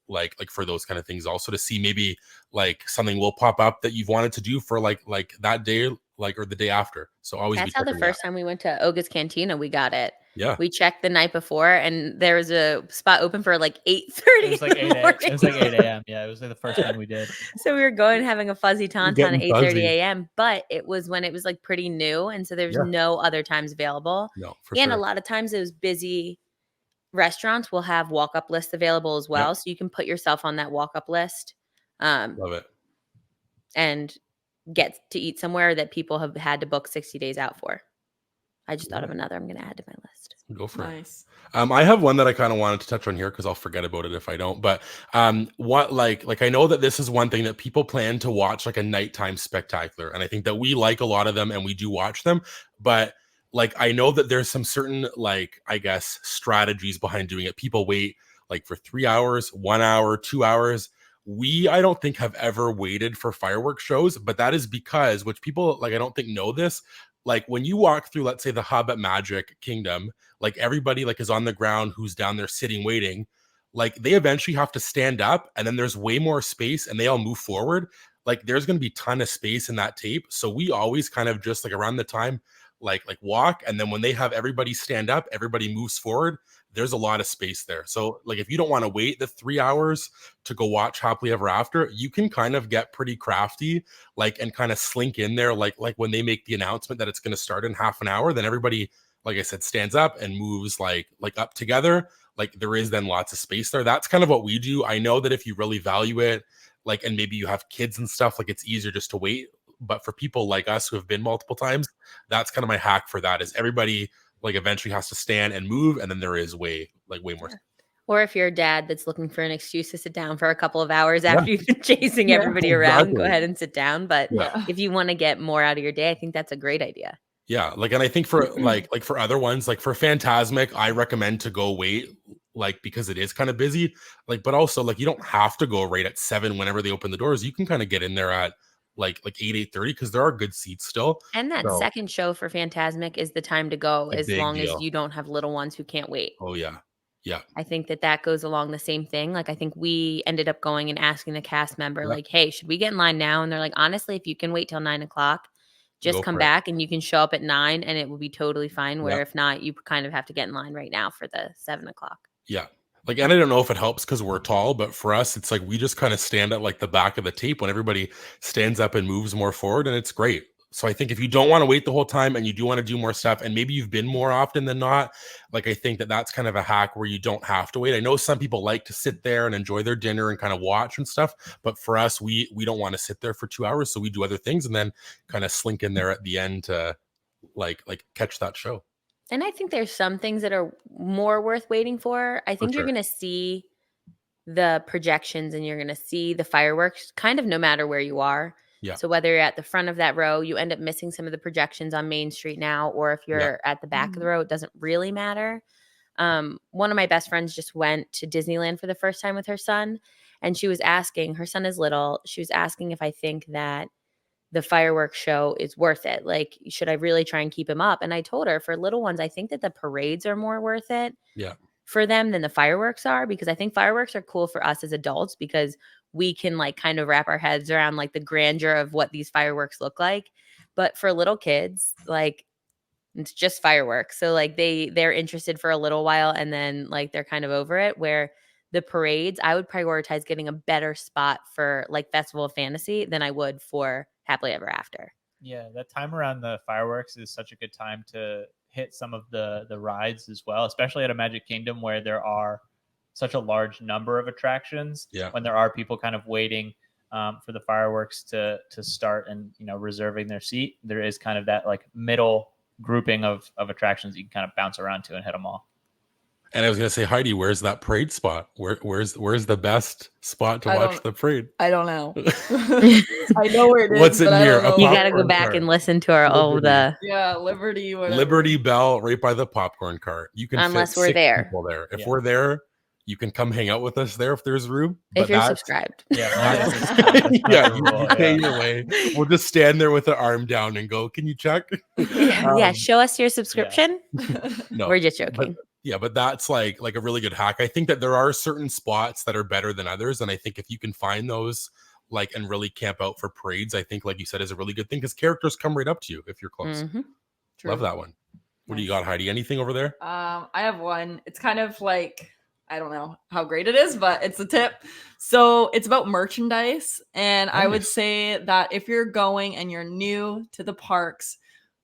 like for those kind of things also to see maybe like something will pop up that you've wanted to do for like that day like or the day after, so always be That's how the checking that. first time we went to Oga's Cantina, we got it. Yeah. We checked the night before and there was a spot open for like It 8:30 was in like the 8 a.m. morning. It was like 8 a.m. Yeah, it was like the first one we did. So we were going having a fuzzy tauntaun Getting at 8:30 fuzzy. a.m., but it was when it was like pretty new. And so there was Yeah. no other times available. No, for And a sure. lot of times those busy restaurants will have walk-up lists available as well. Yep. So you can put yourself on that walk-up list Love it. and get to eat somewhere that people have had to book 60 days out for. I just thought of another I'm going to add to my list. Go for it. Nice. I have one that I kind of wanted to touch on here because I'll forget about it if I don't. But what like I know that this is one thing that people plan to watch like a nighttime spectacular, and I think that we like a lot of them and we do watch them. But like I know that there's some certain like I guess strategies behind doing it. People wait like for 3 hours, 1 hour, 2 hours. I don't think have ever waited for fireworks shows, but that is because which people like I don't think know this. Like when you walk through, let's say the hub at Magic Kingdom, like everybody like is on the ground who's down there sitting waiting, like they eventually have to stand up and then there's way more space and they all move forward. Like there's going to be ton of space in that tape, so we always kind of just like around the time like walk, and then when they have everybody stand up, everybody moves forward. There's a lot of space there, so like if you don't want to wait the 3 hours to go watch Happily Ever After, you can kind of get pretty crafty like and kind of slink in there like when they make the announcement that it's going to start in half an hour, then everybody like I said, stands up and moves like up together. Like there is then lots of space there. That's kind of what we do. I know that if you really value it, like, and maybe you have kids and stuff, like it's easier just to wait. But for people like us who have been multiple times, that's kind of my hack for that is everybody like eventually has to stand and move. And then there is way more. Yeah. Or if you're a dad that's looking for an excuse to sit down for a couple of hours Yeah. after you've been chasing Yeah, everybody around, go exactly. ahaid and sit down. But Yeah. if you want to get more out of your day, I think that's a great idea. Yeah, like, and I think for like for other ones, like for Phantasmic, I recommend to go wait, like because it is kind of busy. Like, but also like you don't have to go right at 7 whenever they open the doors. You can kind of get in there at like 8:30 because there are good seats still. And that So, second show for Phantasmic is the time to go a as big long as deal. you don't have little ones who can't wait. Oh yeah, yeah, I think that that goes along the same thing. Like, I think we ended up going and asking the cast member, Yeah. like, hey, should we get in line now? And they're like, honestly, if you can wait till 9 o'clock, just Go come for it. back and you can show up at 9 and it will be totally fine. Where Yeah. if not, you kind of have to get in line right now for the 7 o'clock. Yeah. Like, and I don't know if it helps because we're tall, but for us, it's like we just kind of stand at like the back of the tape when everybody stands up and moves more forward, and it's great. So I think if you don't want to wait the whole time and you do want to do more stuff, and maybe you've been more often than not, like I think that that's kind of a hack where you don't have to wait. I know some people like to sit there and enjoy their dinner and kind of watch and stuff, but for us, we don't want to sit there for 2 hours, so we do other things and then kind of slink in there at the end to like catch that show. And I think there's some things that are more worth waiting for. I think you're sure. going to see the projections and you're going to see the fireworks kind of no matter where you are. Yeah. So whether you're at the front of that row, you end up missing some of the projections on Main Street now, or if you're at the back of the row, it doesn't really matter. One of my best friends just went to Disneyland for the first time with her son, and she was asking, her son is little, she was asking if I think that the fireworks show is worth it. Like, should I really try and keep him up? And I told her, for little ones, I think that the parades are more worth it Yeah. for them than the fireworks are, because I think fireworks are cool for us as adults because we can like kind of wrap our heads around like the grandeur of what these fireworks look like. But for little kids, like, it's just fireworks. So like they're interested for a little while and then like they're kind of over it. Where the parades, I would prioritize getting a better spot for like Festival of Fantasy than I would for Happily Ever After. Yeah, that time around the fireworks is such a good time to hit some of the rides as well, especially at a Magic Kingdom where there are such a large number of attractions. Yeah. When there are people kind of waiting for the fireworks to start and reserving their seat, there is kind of that like middle grouping of attractions you can kind of bounce around to and hit them all. And I was gonna say, Heidi, where's that parade spot? Where's the best spot to I watch don't- the parade? I don't know. I know where it is. What's it but I near? don't know. You got to go popcorn back cart. and listen to our old Liberty. Yeah, Liberty. Whatever. Liberty Bell, right by the popcorn cart. You can Unless fit we're 6 there. people there. If Yeah. we're there, you can come hang out with us there if there's room. if you're that's- subscribed. Yeah, yeah, you pay your way. We'll just stand there with the arm down and go, "Can you check?" Yeah, show us your subscription. No, We're just but joking. yeah, but that's like a really good hack. I think that there are certain spots that are better than others, and I think if you can find those like and really camp out for parades, I think like you said is a really good thing because characters come right up to you if you're close. Mhm. True. Love that one. What do you Nice. got, Heidi? Anything over there? I have one. It's kind of like, I don't know how great it is, but it's a tip. So it's about merchandise. And I would Nice. say that if you're going and you're new to the parks,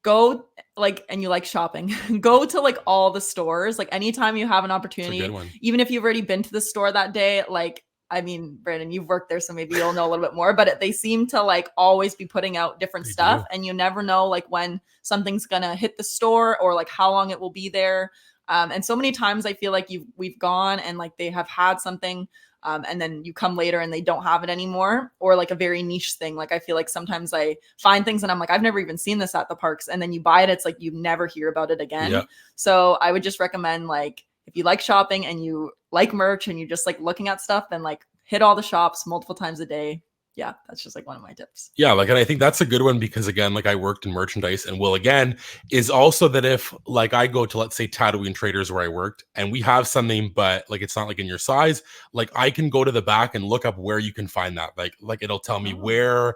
go like, and you like shopping, go to like all the stores. Like anytime you have an It's a opportunity, good one. even if you've already been to the store that day, like, I mean, Brandon, you've worked there, so maybe you'll know a little bit more, but they seem to like always be putting out different They stuff, do. and you never know like when something's gonna hit the store or like how long it will be there. And so many times I feel like we've gone and like they have had something, and then you come later and they don't have it anymore, or like a very niche thing. Like I feel like sometimes I find things and I'm like, I've never even seen this at the parks, and then you buy it, it's like you never hear about it again. Yeah. So I would just recommend, like, if you like shopping and you like merch and you just like looking at stuff, then like hit all the shops multiple times a day. Yeah, that's just like one of my tips. Yeah, like, and I think that's a good one because again, like I worked in merchandise, and will again is also that if like I go to, let's say, Tatooine Traders where I worked, and we have something, but like it's not like in your size, like I can go to the back and look up where you can find that. Like it'll tell me Oh, where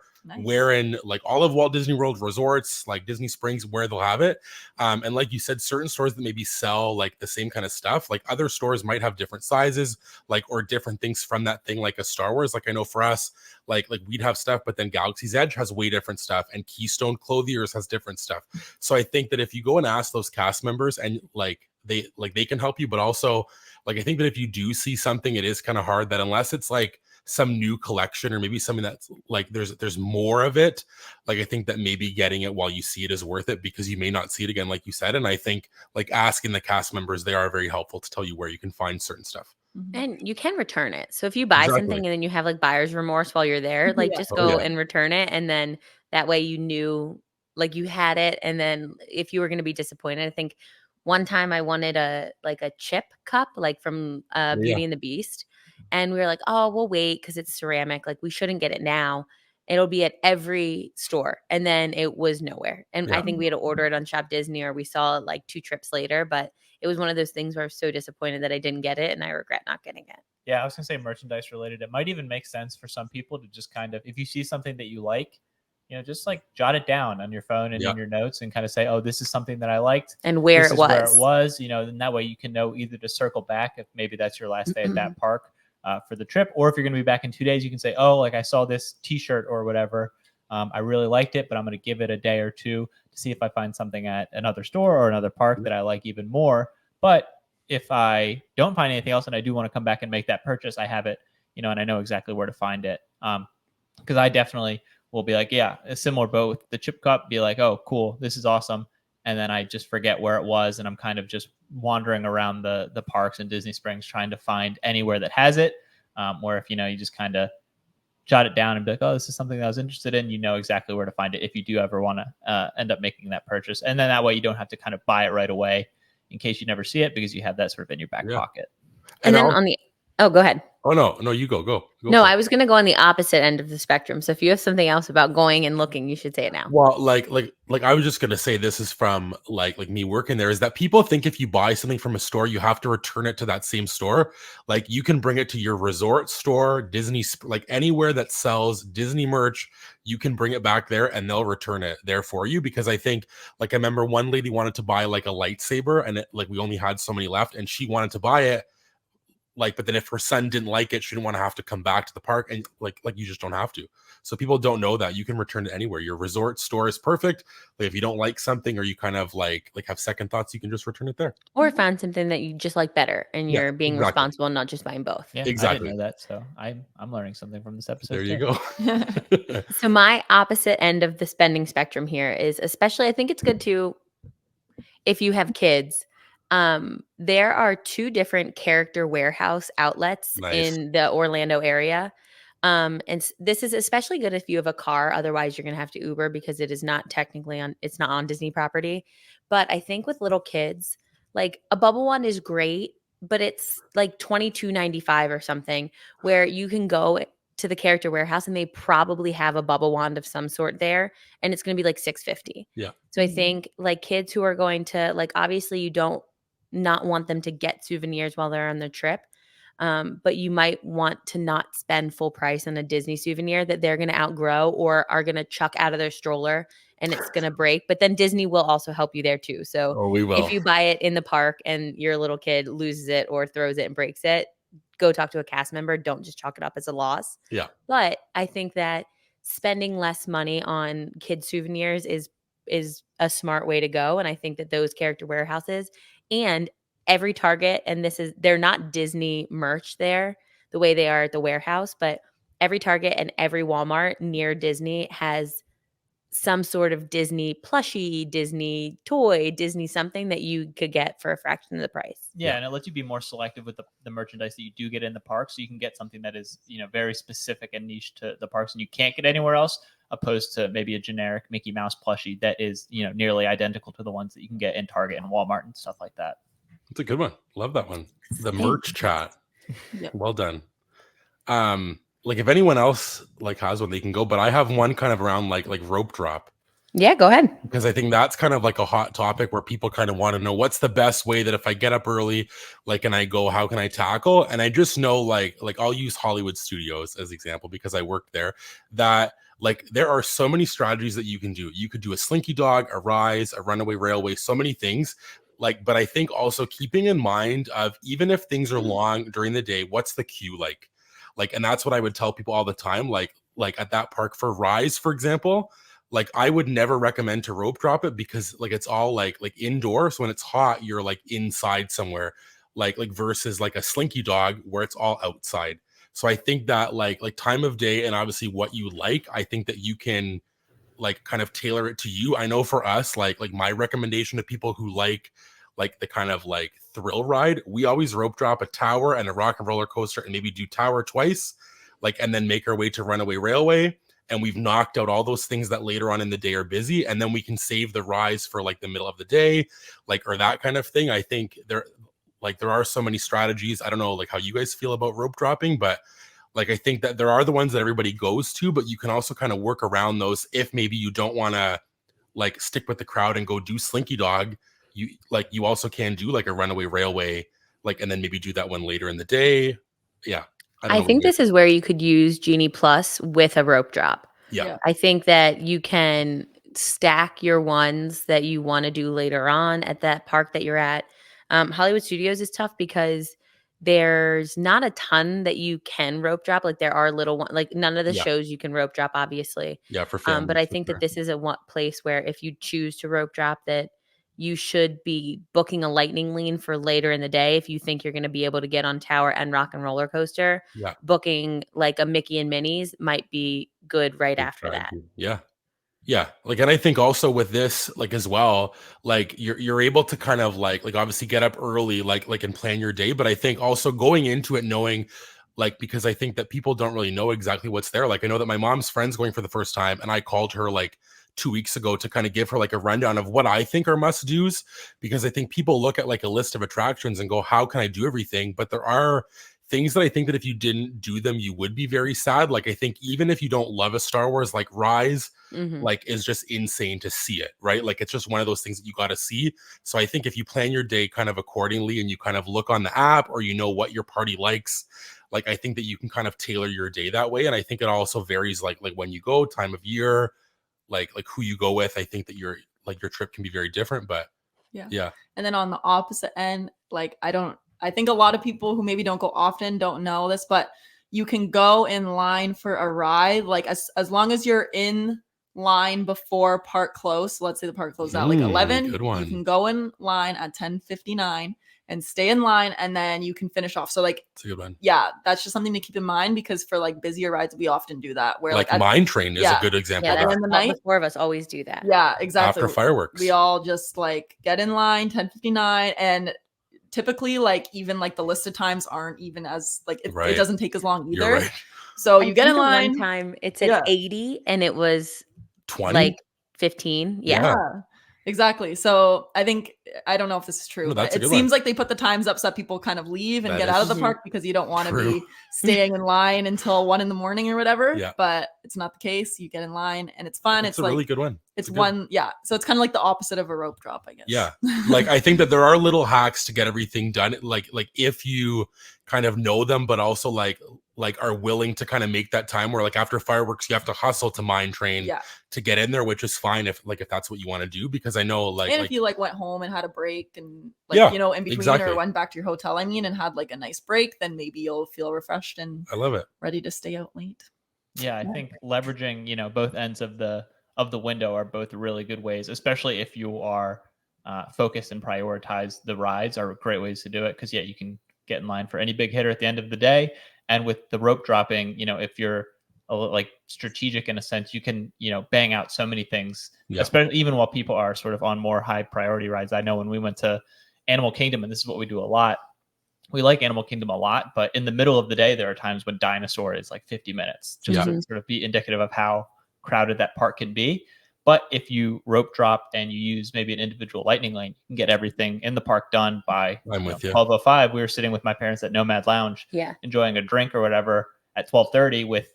nice. in like all of Walt Disney World resorts, like Disney Springs, where they'll have it. And like you said, certain stores that maybe sell like the same kind of stuff, like other stores might have different sizes, like, or different things from that thing, like a Star Wars. Like I know for us, like we'd have stuff, but then Galaxy's Edge has way different stuff, and Keystone Clothiers has different stuff. So I think that if you go and ask those cast members, and like they can help you, but also like I think that if you do see something, it is kind of hard that unless it's like some new collection or maybe something that's like there's more of it, like I think that maybe getting it while you see it is worth it because you may not see it again, like you said. And I think like asking the cast members, they are very helpful to tell you where you can find certain stuff. Mhm. And you can return it. So if you buy Exactly. something and then you have like buyer's remorse while you're there, like Yeah. just Oh, go yeah. and return it. And then that way you knew like you had it. And then if you were going to be disappointed, I think one time I wanted a chip cup, like from Beauty and the Beast. And we were like, oh, we'll wait because it's ceramic. Like we shouldn't get it now. It'll be at every store. And then it was nowhere. And I Yeah. think we had to order it on Shop Disney, or we saw it like 2 trips later. But it was one of those things where I was so disappointed that I didn't get it, and I regret not getting it. Yeah, I was gonna say merchandise related. It might even make sense for some people to just kind of, if you see something that you like, just like jot it down on your phone and Yeah. in your notes and kind of say, oh, this is something that I liked. And where This it is was. where it was, and that way you can know either to circle back if maybe that's your last day at that park for the trip, or if you're going to be back in 2 days, you can say, oh, like I saw this t-shirt or whatever. I really liked it, but I'm going to give it a day or two to see if I find something at another store or another park that I like even more. But if I don't find anything else and I do want to come back and make that purchase, I have it, and I know exactly where to find it. Because I definitely will be like, yeah, a similar boat with the chip cup, be like, oh, cool, this is awesome. And then I just forget where it was, and I'm kind of just wandering around the parks in Disney Springs trying to find anywhere that has it. Where if you just kind of jot it down and be like, oh, this is something that I was interested in, exactly where to find it if you do ever want to end up making that purchase. And then that way you don't have to kind of buy it right away. in case you never see it, because you have that sort of in your back Yeah. pocket. And then I'll- on the go ahead. oh no, you go. No, for it. I was going to go on the opposite end of the spectrum. So if you have something else about going and looking, you should say it now. Well, like I was just gonna say, this is from like me working there, is that people think if you buy something from a store, you have to return it to that same store. Like you can bring it to your resort store, Disney, like anywhere that sells Disney merch, you can bring it back there and they'll return it there for you. Because I think, like, I remember one lady wanted to buy like a lightsaber, and like we only had so many left, and she wanted to buy it. Like, but then if her son didn't like it, she didn't want to have to come back to the park, and like you just don't have to. So people don't know that you can return it anywhere. Your resort store is perfect. Like if you don't like something, or you kind of like have second thoughts, you can just return it there. Or find something that you just like better and Yeah, you're being exactly. responsible and not just buying both. Yeah, Exactly. I didn't know that, so I'm learning something from this episode. There you too. go. So my opposite end of the spending spectrum here is, especially I think it's good to, if you have kids, there are 2 different Character Warehouse outlets Nice. in the Orlando area. This is especially good if you have a car. Otherwise, you're going to have to Uber because it is not technically it's not on Disney property. But I think with little kids, like a Bubble One is great, but it's like $22.95 or something, where you can go to the Character Warehouse and they probably have a bubble wand of some sort there, and it's going to be like $6.50. Yeah. So I think like kids who are going to, like, obviously you don't not want them to get souvenirs while they're on the trip. But you might want to not spend full price on a Disney souvenir that they're going to outgrow or are going to chuck out of their stroller and it's going to break. But then Disney will also help you there too. So Oh, we will. if you buy it in the park and your little kid loses it or throws it and breaks it, go talk to a cast member. Don't just chalk it up as a loss. Yeah. But I think that spending less money on kid souvenirs is a smart way to go. And I think that those Character Warehouses and every Target, and they're not Disney merch there the way they are at the warehouse, but every Target and every Walmart near Disney has some sort of Disney plushie, Disney toy, Disney something that you could get for a fraction of the price. Yeah, and it lets you be more selective with the merchandise that you do get in the park, so you can get something that is, very specific and niche to the parks and you can't get anywhere else, opposed to maybe a generic Mickey Mouse plushie that is, nearly identical to the ones that you can get in Target and Walmart and stuff like that. It's a good one. Love that one. The Thanks. merch chat. Yep. Well done. Like if anyone else like has one, they can go. But I have one kind of around like rope drop, Yeah, go ahead. because I think that's kind of like a hot topic where people kind of want to know what's the best way that if I get up early, like, and I go, how can I tackle? And I just know like I'll use Hollywood Studios as example because I worked there, that like there are so many strategies that you can do. You could do a slinky dog, a rise, a runaway railway, so many things. Like, but I think also keeping in mind of even if things are long during the day, what's the queue like? Like, and that's what I would tell people all the time. Like at that park for Rise, for example, like I would never recommend to rope drop it because like it's all like indoor. So when it's hot, you're like inside somewhere, like versus like a slinky dog where it's all outside. So I think that like time of day and obviously what you like, I think that you can like kind of tailor it to you. I know for us, like my recommendation to people who like the kind of like thrill ride, we always rope drop a tower and a rock and roller coaster and maybe do tower twice, like, and then make our way to runaway railway. And we've knocked out all those things that later on in the day are busy. And then we can save the rise for like the middle of the day, like, or that kind of thing. I think there are so many strategies. I don't know like how you guys feel about rope dropping, but like, I think that there are the ones that everybody goes to, but you can also kind of work around those if maybe you don't want to like stick with the crowd and go do slinky dog. You also can do like a runaway railway, like, and then maybe do that one later in the day. Yeah. I think this is where you could use Genie Plus with a rope drop. Yeah. I think that you can stack your ones that you want to do later on at that park that you're at. Hollywood Studios is tough because there's not a ton that you can rope drop. Like there are little ones, like none of the shows you can rope drop, obviously. Yeah, for families, but I think that this is a place where if you choose to rope drop, that you should be booking a lightning lane for later in the day. If you think you're going to be able to get on tower and rock and roller coaster, booking like a Mickey and Minnie's might be good right after that. Yeah. Yeah. Like, and I think also with this, like as well, like you're able to kind of like obviously get up early, like and plan your day. But I think also going into it knowing like, because I think that people don't really know exactly what's there. Like, I know that my mom's friend's going for the first time, and I called her like 2 weeks ago to kind of give her like a rundown of what I think are must do's, because I think people look at like a list of attractions and go, how can I do everything? But there are things that I think that if you didn't do them, you would be very sad. Like, I think even if you don't love a Star Wars, like Rise, like, is just insane to see it, right? Like, it's just one of those things that you got to see. So I think if you plan your day kind of accordingly, and you kind of look on the app, or you know what your party likes, like, I think that you can kind of tailor your day that way. And I think it also varies, like when you go, time of year, like who you go with. I think that your trip can be very different, but yeah. And then on the opposite end, like, I think a lot of people who maybe don't go often don't know this, but you can go in line for a ride, like as long as you're in line before park close. So let's say the park closes at like 11. Good one. You can go in line at 10:59 and stay in line, and then you can finish off. So like, It's a good one. yeah, that's just something to keep in mind, because for like busier rides, we often do that. Where Like at- Mine Train is yeah. a good example Yeah, of that's that. in the all, night. the four of us always do that. Yeah, exactly. After fireworks. We all just like get in line 10:59, and typically like even like the listed times aren't even as like it Right. doesn't take as long either. You're right. So I you get in think the line. One time it said Yeah. 80 and it was 20. like 15. Yeah. Yeah. Exactly. So I think, I don't know if this is true, No, but that's a it good seems one. like they put the times up so that people kind of leave and That get out of the is park, because you don't want to true. be staying in line until 1 a.m. or whatever. Yeah. But it's not the case. You get in line and it's fun. It's It's a like, really good one. it's a good one. Yeah. So it's kind of like the opposite of a rope drop, I guess. Yeah. Like, I think that there are little hacks to get everything done. Like if you kind of know them, but also like are willing to kind of make that time where like after fireworks, you have to hustle to Mine Train Yeah. to get in there, which is fine if that's what you want to do, because I know And if you like went home and had a break and like, Yeah, you know, in between exactly. or went back to your hotel, I mean, and had like a nice break, then maybe you'll feel refreshed and I love it. ready to stay out late. Yeah, I think leveraging, both ends of the window are both really good ways, especially if you are focused and prioritize the rides, are great ways to do it. Because you can get in line for any big hitter at the end of the day. And with the rope dropping, if you're like strategic in a sense, you can, bang out so many things, Yeah. especially even while people are sort of on more high priority rides. I know when we went to Animal Kingdom, and this is what we do a lot. We like Animal Kingdom a lot, but in the middle of the day, there are times when Dinosaur is like 50 minutes, just to sort of be indicative of how crowded that park can be. But if you rope drop and you use maybe an individual lightning lane, you can get everything in the park done by I'm with you. 12:05. We were sitting with my parents at Nomad Lounge, Yeah. enjoying a drink or whatever at 12:30 with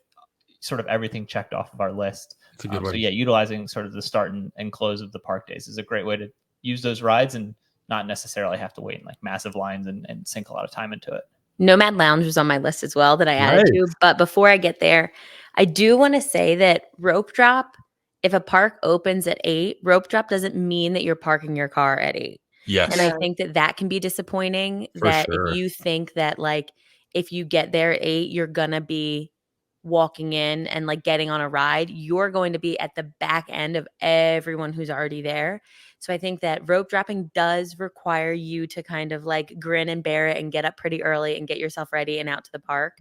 sort of everything checked off of our list. It's a good one. So utilizing sort of the start and close of the park days is a great way to use those rides and not necessarily have to wait in like massive lines and sink a lot of time into it. Nomad Lounge was on my list as well that I added to. But before I get there, I do want to say that rope drop, if a park opens at 8, rope drop doesn't mean that you're parking your car at 8. Yes. And I think that can be disappointing, For that sure. if you think that like if you get there at 8, you're going to be walking in and like getting on a ride, you're going to be at the back end of everyone who's already there. So I think that rope dropping does require you to kind of like grin and bear it and get up pretty early and get yourself ready and out to the park.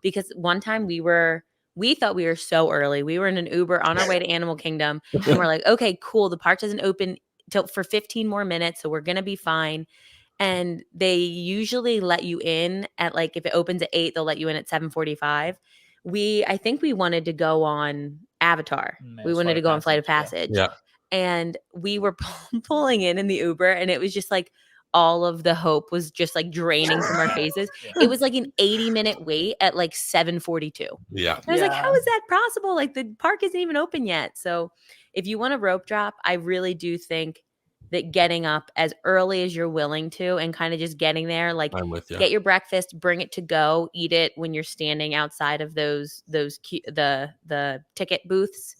Because one time we thought we were so early. We were in an Uber on our way to Animal Kingdom and we're like, okay, cool. The park doesn't open for 15 more minutes. So we're going to be fine. And they usually let you in at like, if it opens at 8, they'll let you in at 7:45. I think we wanted to go on Avatar. We wanted to go on Flight of Passage. Yeah. And we were pulling in the Uber, and it was just like all of the hope was just like draining from our faces. It was like an 80-minute wait at like 7:42. Yeah. I was like, how is that possible? Like the park isn't even open yet. So if you want a rope drop, I really do think that getting up as early as you're willing to and kind of just getting there, like I'm with you. get your breakfast, bring it to go, eat it when you're standing outside of the ticket booths,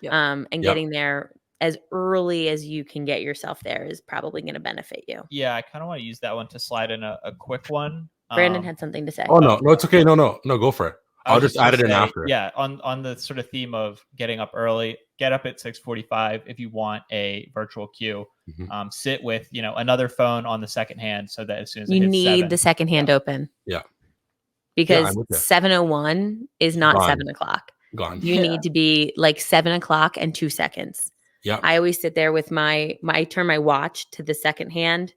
Yep. And Yep. getting there as early as you can get yourself there is probably going to benefit you. Yeah, I kind of want to use that one to slide in a quick one. Brandon had something to say. Oh no, it's okay. No, go for it. I'll just add it in after. Yeah, on the sort of theme of getting up early, get up at 6:45 if you want a virtual queue. Mhm. Sit with another phone on the second hand so that as soon as You it hits need 7, the second hand open. Yeah. Because I'm with you. 7:01 is not Gone. 7 o'clock. Gone. You need to be like 7 o'clock and 2 seconds. Yeah. I always sit there with I turn my watch to the second hand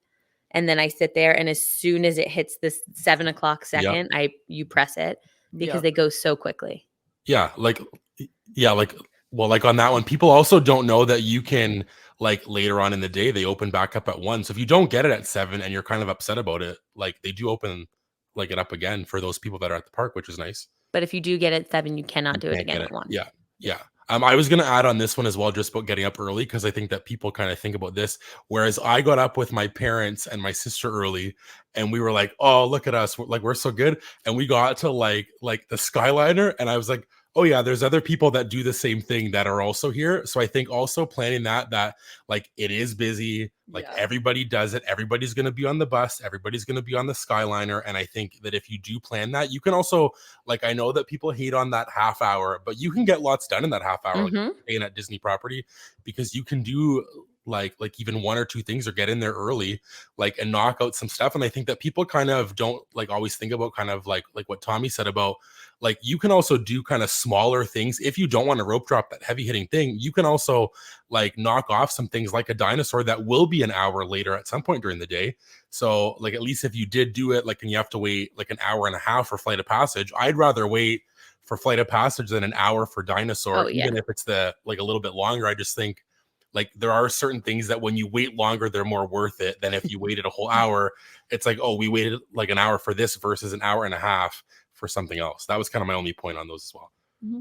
and then I sit there, and as soon as it hits this 7 o'clock second, you press it because Yep. they go so quickly. Yeah, like well, like on that one, people also don't know that you can like later on in the day they open back up at 1. So if you don't get it at 7 and you're kind of upset about it, like they do open like it up again for those people that are at the park, which is nice. But if you do get it at 7, you cannot You do it can't again get at 1. Yeah. Yeah. I was gonna add on this one as well, just about getting up early, because I think that people kind of think about this. Whereas I got up with my parents and my sister early, and we were like, "Oh, look at us! We're so good." And we got to like the Skyliner, and I was like, "Oh yeah, there's other people that do the same thing that are also here." So I think also planning that like it is busy, like Yeah. everybody does it. Everybody's gonna be on the bus. Everybody's gonna be on the Skyliner, and I think that if you do plan that, you can also like, I know that people hate on that half hour, but you can get lots done in that half hour, like Mhm. staying at Disney property, because you can do like even 1 or 2 things or get in there early, like and knock out some stuff. And I think that people kind of don't like always think about kind of like what Tommy said about like you can also do kind of smaller things. If you don't want to rope drop that heavy hitting thing, you can also like knock off some things like a dinosaur that will be an hour later at some point during the day. So like at least if you did do it like and you have to wait like an hour and a half for Flight of Passage, I'd rather wait for Flight of Passage than an hour for Dinosaur. Oh, yeah. Even if it's the like a little bit longer. I just think like there are certain things that when you wait longer, they're more worth it than if you waited a whole hour. It's like, oh, we waited like an hour for this versus an hour and a half for something else. That was kind of my only point on those as well.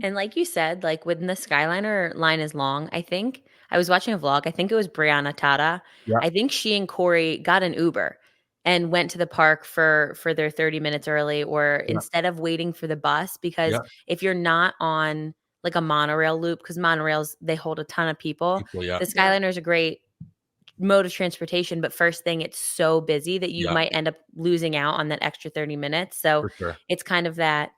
And like you said, like when the Skyliner line is long, I think I was watching a vlog. I think it was Brianna Tata. Yeah. I think she and Corey got an Uber and went to the park for their 30 minutes early, or Yeah. instead of waiting for the bus, because Yeah. if you're not on like a monorail loop, because monorails, they hold a ton of people. People, yeah. The Skyliner is a great mode of transportation, but first thing, it's so busy that you Yeah. might end up losing out on that extra 30 minutes. So For sure. it's kind of that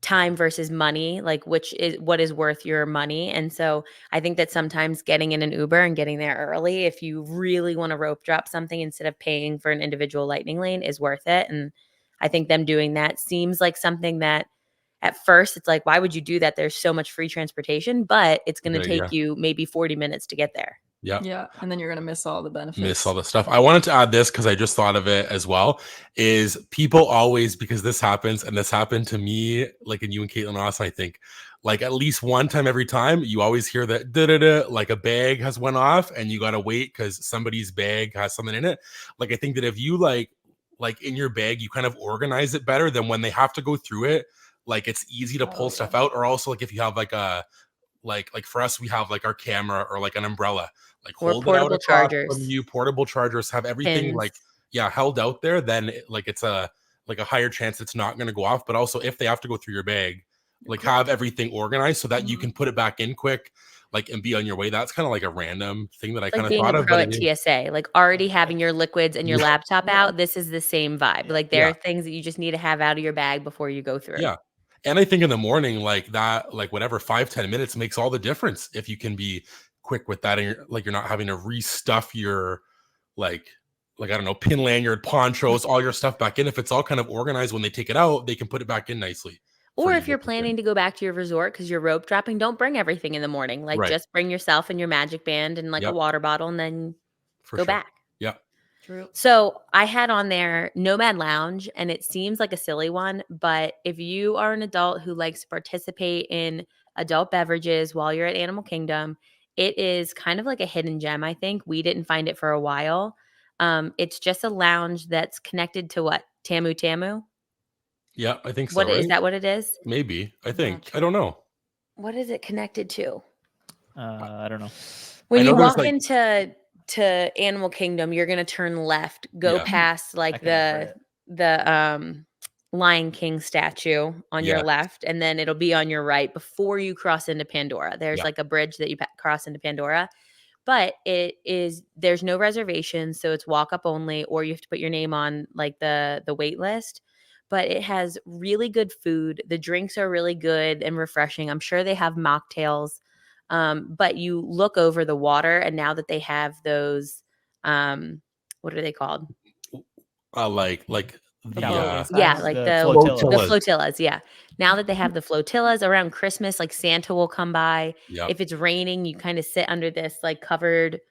time versus money, like which is what is worth your money. And so I think that sometimes getting in an Uber and getting there early, if you really want to rope drop something instead of paying for an individual lightning lane, is worth it. And I think them doing that seems like something that at first it's like, why would you do that? There's so much free transportation, but it's going to Good take idea. you maybe 40 minutes to get there. Yeah. Yeah. And then you're gonna miss all the benefits. Miss all the stuff. I wanted to add this because I just thought of it as well. Is people always, because this happens, and this happened to me, like in you and Caitlin Austin, I think, like at least one time every time, you always hear that da-da-da, like a bag has went off, and you gotta wait because somebody's bag has something in it. Like I think that if you like in your bag, you kind of organize it better than when they have to go through it. Like it's easy to pull Oh, stuff yeah. out, or also like if you have like a like for us, we have like our camera or like an umbrella, like Or hold it out portable across chargers. from you. Portable chargers have everything Pins. like held out there. Then like it's a higher chance it's not going to go off. But also if they have to go through your bag, like have everything organized so that you Mhm. can put it back in quick, like and be on your way. That's kind of like a random thing that I It's kind like of being thought a of. pro But at TSA, like already having your liquids and your Yeah. laptop Yeah. out. This is the same vibe. Like there Yeah. are things that you just need to have out of your bag before you go through. Yeah. And I think in the morning, like that, like whatever 5-10 minutes makes all the difference if you can be quick with that, and you're not having to restuff your like I don't know, pin lanyard, ponchos, all your stuff back in. If it's all kind of organized when they take it out, they can put it back in nicely. for Or you if you're once again. planning to go back to your resort because you're rope dropping, don't bring everything in the morning. Like Right. just bring yourself and your magic band and like a Yep. water bottle, and then For go sure. back. Yeah. True. So I had on there Nomad Lounge, and it seems like a silly one, but if you are an adult who likes to participate in adult beverages while you're at Animal Kingdom, it is kind of like a hidden gem, I think. We didn't find it for a while. It's just a lounge that's connected to what? Tamu Tamu? Yeah, I think so, What is right? that what it is? Maybe. I Not think. I sure. don't know. What is it connected to? I don't know. When I you know there's, walk like into Animal Kingdom, you're gonna turn left, go Yeah. past I like can remember the Lion King statue on your Yeah. left, and then it'll be on your right before you cross into Pandora. There's Yeah. like a bridge that you cross into Pandora, but there's no reservations, so it's walk up only, or you have to put your name on like the wait list. But it has really good food. The drinks are really good and refreshing. I'm sure they have mocktails. But you look over the water, and now that they have those, what are they called? Like The the boat. Yeah, Size. like The the flotillas. flotillas. Yeah. Now that they have the flotillas around Christmas, like Santa will come by. yeah. If it's raining, you kind of sit under this like covered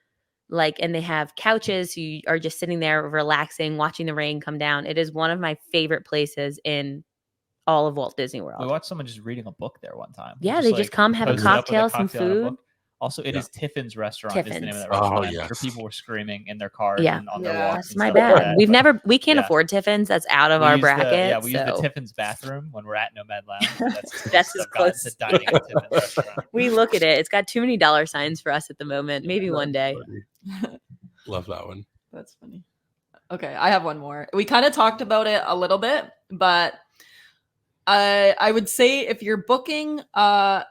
Like, and they have couches. So you are just sitting there relaxing, watching the rain come down. It is one of my favorite places in all of Walt Disney We World. watched someone just reading a book there one time. Yeah, they just come, have a posted up with cocktail, some cocktail and a food. book. Also, it Yeah. is Tiffin's Restaurant is the name of Tiffin's. that Oh, restaurant. I'm yes. sure people were screaming in their cars Yeah. and on their Yeah. walks. That's and my stuff like bad. that. We can't Yeah. afford Tiffin's. That's out of We our use bracket. we use the so Tiffin's bathroom when we're at Nomad Lounge. That's That's as as close as close. I've gotten to dining at Tiffin's Restaurant. we look at it. It's got too many dollar signs for us at the moment. Yeah. Maybe one day. Love that one. That's funny. Okay, I have one more. We kind of talked about it a little bit, but I would say if you're booking a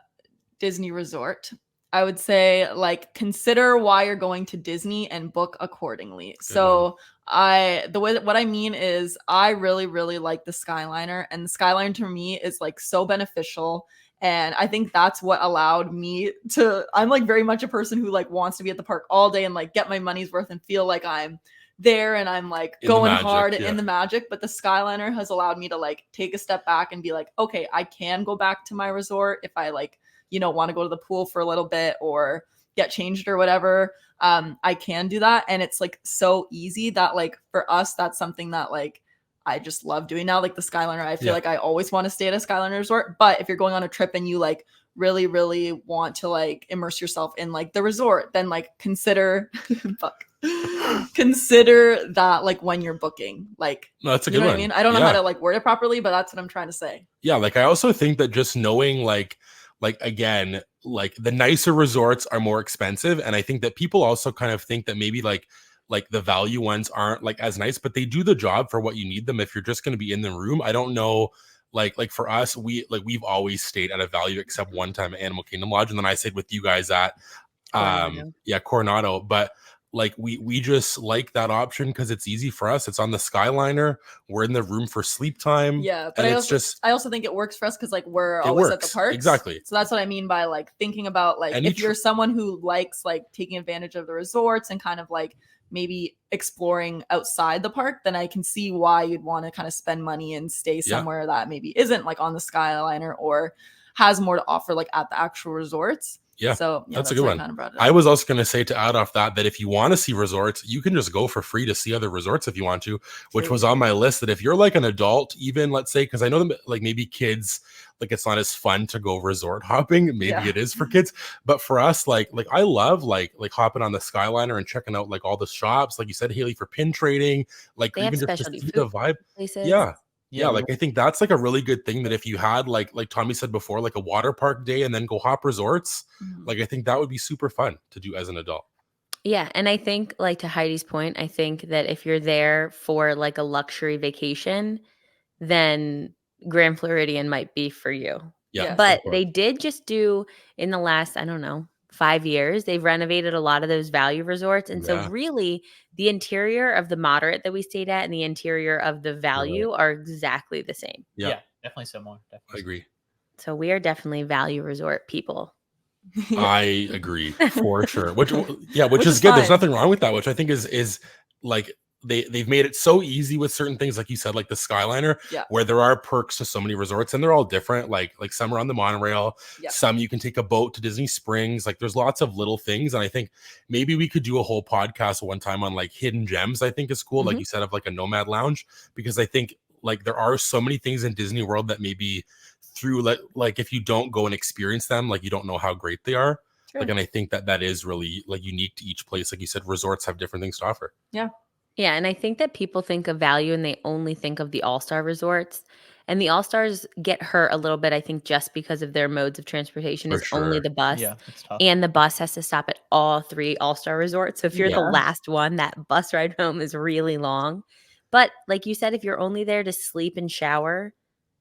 Disney resort, I would say like consider why you're going to Disney and book accordingly. So what I mean is I really, really like the Skyliner, and the Skyliner to me is like so beneficial. And I think that's what allowed me to, I'm like very much a person who like wants to be at the park all day and like get my money's worth and feel like I'm there and I'm like In the going magic, hard yeah. in the magic. But the Skyliner has allowed me to like take a step back and be like, okay, I can go back to my resort if I like, want to go to the pool for a little bit or get changed or whatever. I can do that. And it's like so easy that like for us, that's something that like I just love doing now. Like the Skyliner, I feel Yeah. like I always want to stay at a Skyliner resort. But if you're going on a trip and you like really, really want to like immerse yourself in like the resort, then like consider consider that like when you're booking. Like No, that's a you good know one. what I mean? I don't know Yeah. how to like word it properly, but that's what I'm trying to say. Yeah, like I also think that just knowing like again, like the nicer resorts are more expensive, and I think that people also kind of think that maybe like the value ones aren't like as nice, but they do the job for what you need them if you're just going to be in the room. I don't know, like for us, we've always stayed at a value except one time at Animal Kingdom Lodge, and then I stayed with you guys at Coronado. Coronado. But like we just like that option because it's easy for us. It's on the Skyliner. We're in the room for sleep time. Yeah, but and I also think it works for us because like we're It always at works, the parks. exactly. So that's what I mean by like thinking about like And if each- you're someone who likes like taking advantage of the resorts and kind of like maybe exploring outside the park, then I can see why you'd want to kind of spend money and stay somewhere that maybe isn't like on the Skyliner or has more to offer like at the actual resorts. Yeah, so that's a good why one. kind of brought it I up. was also going to say to add off that if you want to see resorts, you can just go for free to see other resorts if you want to, which True. was on my list. That if you're like an adult, even let's say, because I know that like maybe kids, like it's not as fun to go resort hopping. Maybe Yeah. it is for kids, but for us, like I love like hopping on the Skyliner and checking out like all the shops, like you said, Haley, for pin trading, like They have even just to specialty see the food vibe. places. Yeah, like I think that's like a really good thing that if you had like Tommy said before, like a water park day and then go hop resorts, Mhm. like I think that would be super fun to do as an adult. Yeah, and I think like to Heidi's point, I think that if you're there for like a luxury vacation, then Grand Floridian might be for you. Yeah, Yes. But of course. they did just do in the last, I don't know, 5 years, they've renovated a lot of those value resorts. And Yeah. so really the interior of the moderate that we stayed at and the interior of the value are exactly the same. Yeah. Definitely similar. I Definitely. agree. So we are definitely value resort people. I agree for sure. Which Which is is good. There's fine. nothing wrong with that, which I think is like they've made it so easy with certain things, like you said, like the Skyliner, Yeah. where there are perks to so many resorts and they're all different. Like some are on the monorail, Yeah. some you can take a boat to Disney Springs. Like there's lots of little things. And I think maybe we could do a whole podcast one time on like hidden gems, I think is cool. Like Mhm. you said, of like a Nomad Lounge, because I think like there are so many things in Disney World that maybe through like if you don't go and experience them, like you don't know how great they are. True. Like, and I think that is really like unique to each place. Like you said, resorts have different things to offer. Yeah, and I think that people think of value and they only think of the all-star resorts. And the all-stars get hurt a little bit, I think, just because of their modes of transportation For is only sure. the bus. Yeah, it's tough. And the bus has to stop at all 3 all-star resorts. So if you're the Yeah. last one, that bus ride home is really long. But like you said, if you're only there to sleep and shower,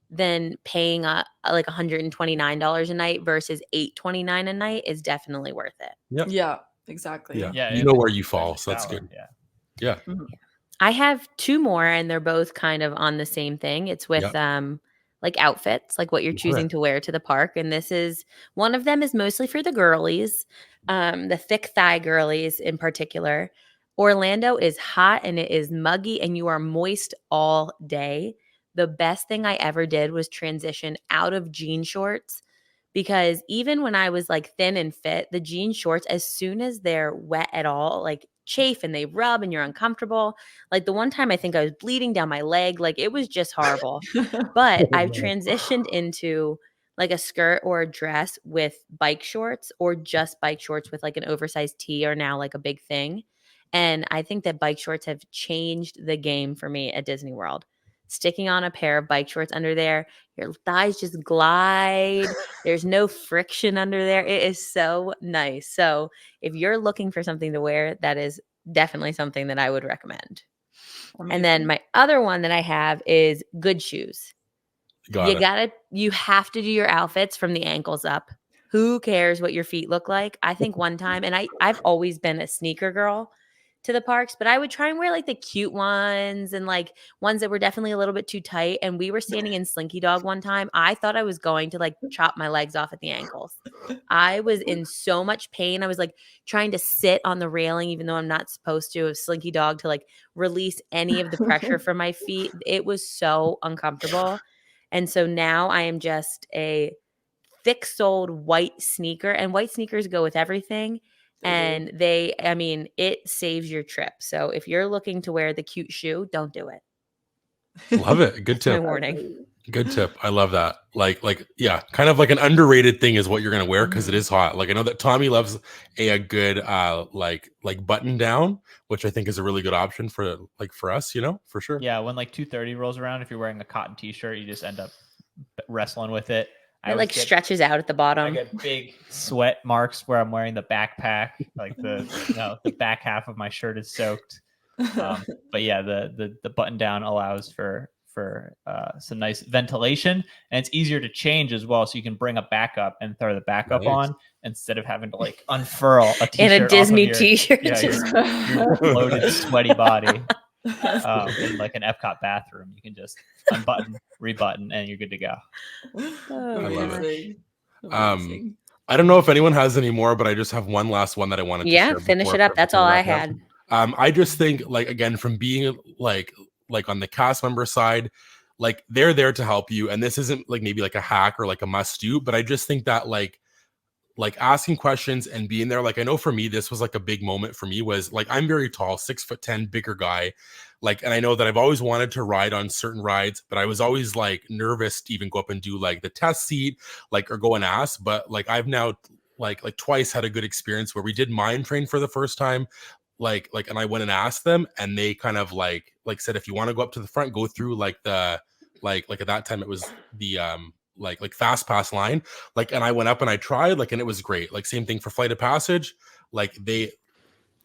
then paying like $129 a night versus $829 a night is definitely worth it. Yeah, exactly. Yeah. Yeah, You if know it's where you in fall, the so that's shower, good. Yeah. Yeah. I have 2 more and they're both kind of on the same thing. It's with like outfits, like what you're choosing Okay. to wear to the park. And this is one of them is mostly for the girlies, the thick thigh girlies in particular. Orlando is hot and it is muggy and you are moist all day. The best thing I ever did was transition out of jean shorts because even when I was like thin and fit, the jean shorts, as soon as they're wet at all, like chafe and they rub and you're uncomfortable. Like the one time I think I was bleeding down my leg, like it was just horrible. But I've transitioned into like a skirt or a dress with bike shorts, or just bike shorts with like an oversized tee are now like a big thing. And I think that bike shorts have changed the game for me at Disney World. Sticking on a pair of bike shorts under there, your thighs just glide. There's no friction under there. It is so nice. So if you're looking for something to wear, that is definitely something that I would recommend. And then my other one that I have is good shoes. You have to do your outfits from the ankles up. Who cares what your feet look like? I think one time, and I've always been a sneaker girl to the parks, but I would try and wear like the cute ones and like ones that were definitely a little bit too tight. And we were standing in Slinky Dog one time. I thought I was going to like chop my legs off at the ankles. I was in so much pain. I was like trying to sit on the railing, even though I'm not supposed to, of Slinky Dog, to like release any of the pressure from my feet. It was so uncomfortable. And so now I am just a thick-soled white sneaker, and white sneakers go with everything. And it saves your trip. So if you're looking to wear the cute shoe, don't do it. Love it. Good tip. My warning. Good tip. I love that. Yeah, kind of like an underrated thing is what you're gonna wear because it is hot. Like I know that Tommy loves a good like button down, which I think is a really good option for us, for sure. Yeah, when like 2:30 rolls around, if you're wearing a cotton t-shirt, you just end up wrestling with it. It like stretches out at the bottom. I get big sweat marks where I'm wearing the backpack, like the back half of my shirt is soaked. But yeah, the button down allows for some nice ventilation, and it's easier to change as well. So you can bring a backup and throw the backup on instead of having to like unfurl a t-shirt in a Disney t-shirt. Yeah, your bloated, sweaty body. In like an Epcot bathroom, you can just unbutton, rebutton, and you're good to go. I love it. I don't know if anyone has any more, but I just have one last one that I wanted to share. Finish it up. That's all I had. I just think again, from being like on the cast member side, like they're there to help you, and this isn't like maybe like a hack or like a must do, but I just think that like asking questions and being there. Like, I know for me, this was like a big moment for me was like, I'm very tall, 6'10", bigger guy. Like, and I know that I've always wanted to ride on certain rides, but I was always like nervous to even go up and do like the test seat, like, or go and ask. But like, I've now like twice had a good experience where we did Mine Train for the first time. And I went and asked them, and they kind of like said, if you want to go up to the front, go through like the, like at that time it was the, like fast pass line, and I went up and I tried, and it was great. Like same thing for Flight of Passage, they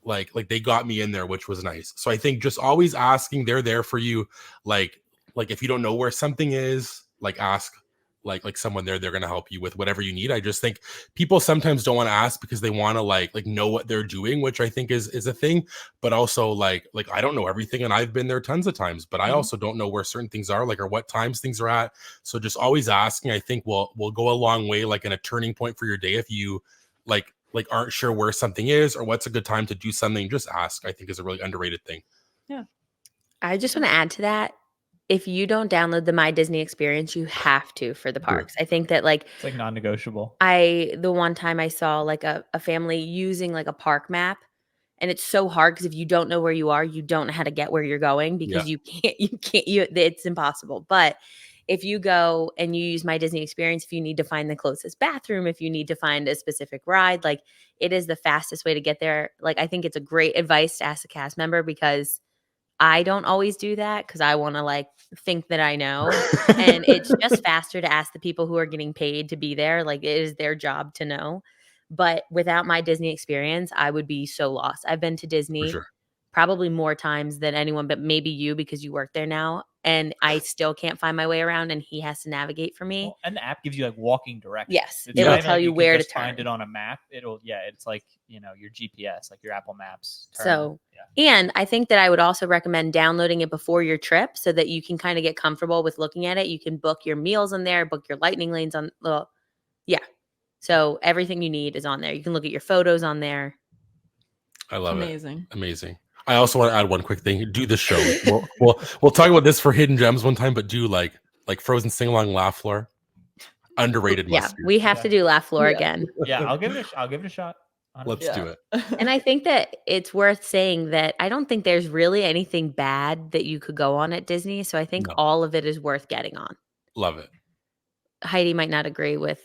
they got me in there, which was nice. So I think just always asking, they're there for you. Like if you don't know where something is, ask like someone there, they're going to help you with whatever you need. I just think people sometimes don't want to ask because they want to like know what they're doing, which I think is a thing, but also like I don't know everything, and I've been there tons of times, but I also don't know where certain things are, or what times things are at. So just always asking, I think will go a long way, in a turning point for your day. If you like aren't sure where something is or what's a good time to do something, just ask, I think is a really underrated thing. Yeah. I just want to add to that. If you don't download the My Disney experience, you have to for the parks. I think that it's like non-negotiable. The one time I saw a family using like a park map, and it's so hard because if you don't know where you are, you don't know how to get where you're going because it's impossible. But if you go and you use My Disney experience, if you need to find the closest bathroom, if you need to find a specific ride, it is the fastest way to get there. I think it's a great advice to ask a cast member, because I don't always do that because I want to think that I know. And it's just faster to ask the people who are getting paid to be there. It is their job to know. But without My Disney experience, I would be so lost. I've been to Disney probably more times than anyone, but maybe you, because you work there now. And I still can't find my way around, and he has to navigate for me. Well, and the app gives you walking directions. Yes, it will tell you where to turn. Find it on a map. It's like your GPS, like your Apple Maps. And I think that I would also recommend downloading it before your trip so that you can kind of get comfortable with looking at it. You can book your meals in there, book your lightning lanes on. So everything you need is on there. You can look at your photos on there. I love it. Amazing. I also want to add one quick thing. Do the show. We'll talk about this for Hidden Gems one time, but do like Frozen Sing Along Laugh Floor. underrated Yeah, must do. we have to do Laugh Floor Yeah. again. Yeah, I'll give it a shot. Let's do it. And I think that it's worth saying that I don't think there's really anything bad that you could go on at Disney. So I think No. all of it is worth getting on. Love it. Heidi might not agree with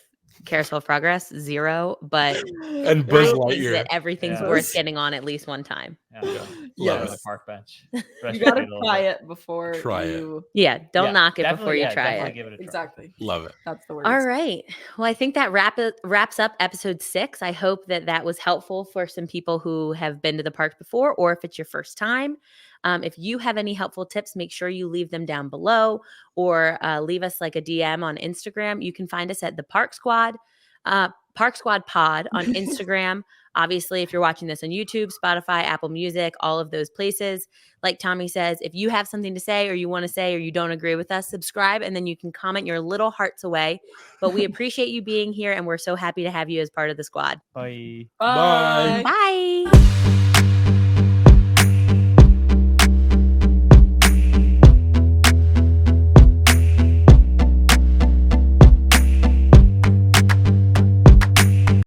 Carousel of Progress, 0, but And Buzz I think Lightyear. that everything's Yeah. worth getting on at least one time. Yeah, Love Yes. the park bench. You gotta try it before Try it. you. Yeah, don't Yeah, knock it before definitely- you yeah, try definitely it. give it a try. Exactly. Love it. That's the word. All right. Well, I think that wraps up episode 6. I hope that was helpful for some people who have been to the park before, or if it's your first time. If you have any helpful tips, make sure you leave them down below, or leave us like a DM on Instagram. You can find us at the Park Squad Pod on Instagram. Obviously, if you're watching this on YouTube, Spotify, Apple Music, all of those places. Like Tommy says, if you have something to say or you want to say or you don't agree with us, subscribe and then you can comment your little hearts away. But we appreciate you being here and we're so happy to have you as part of the squad. Bye. Bye. Bye.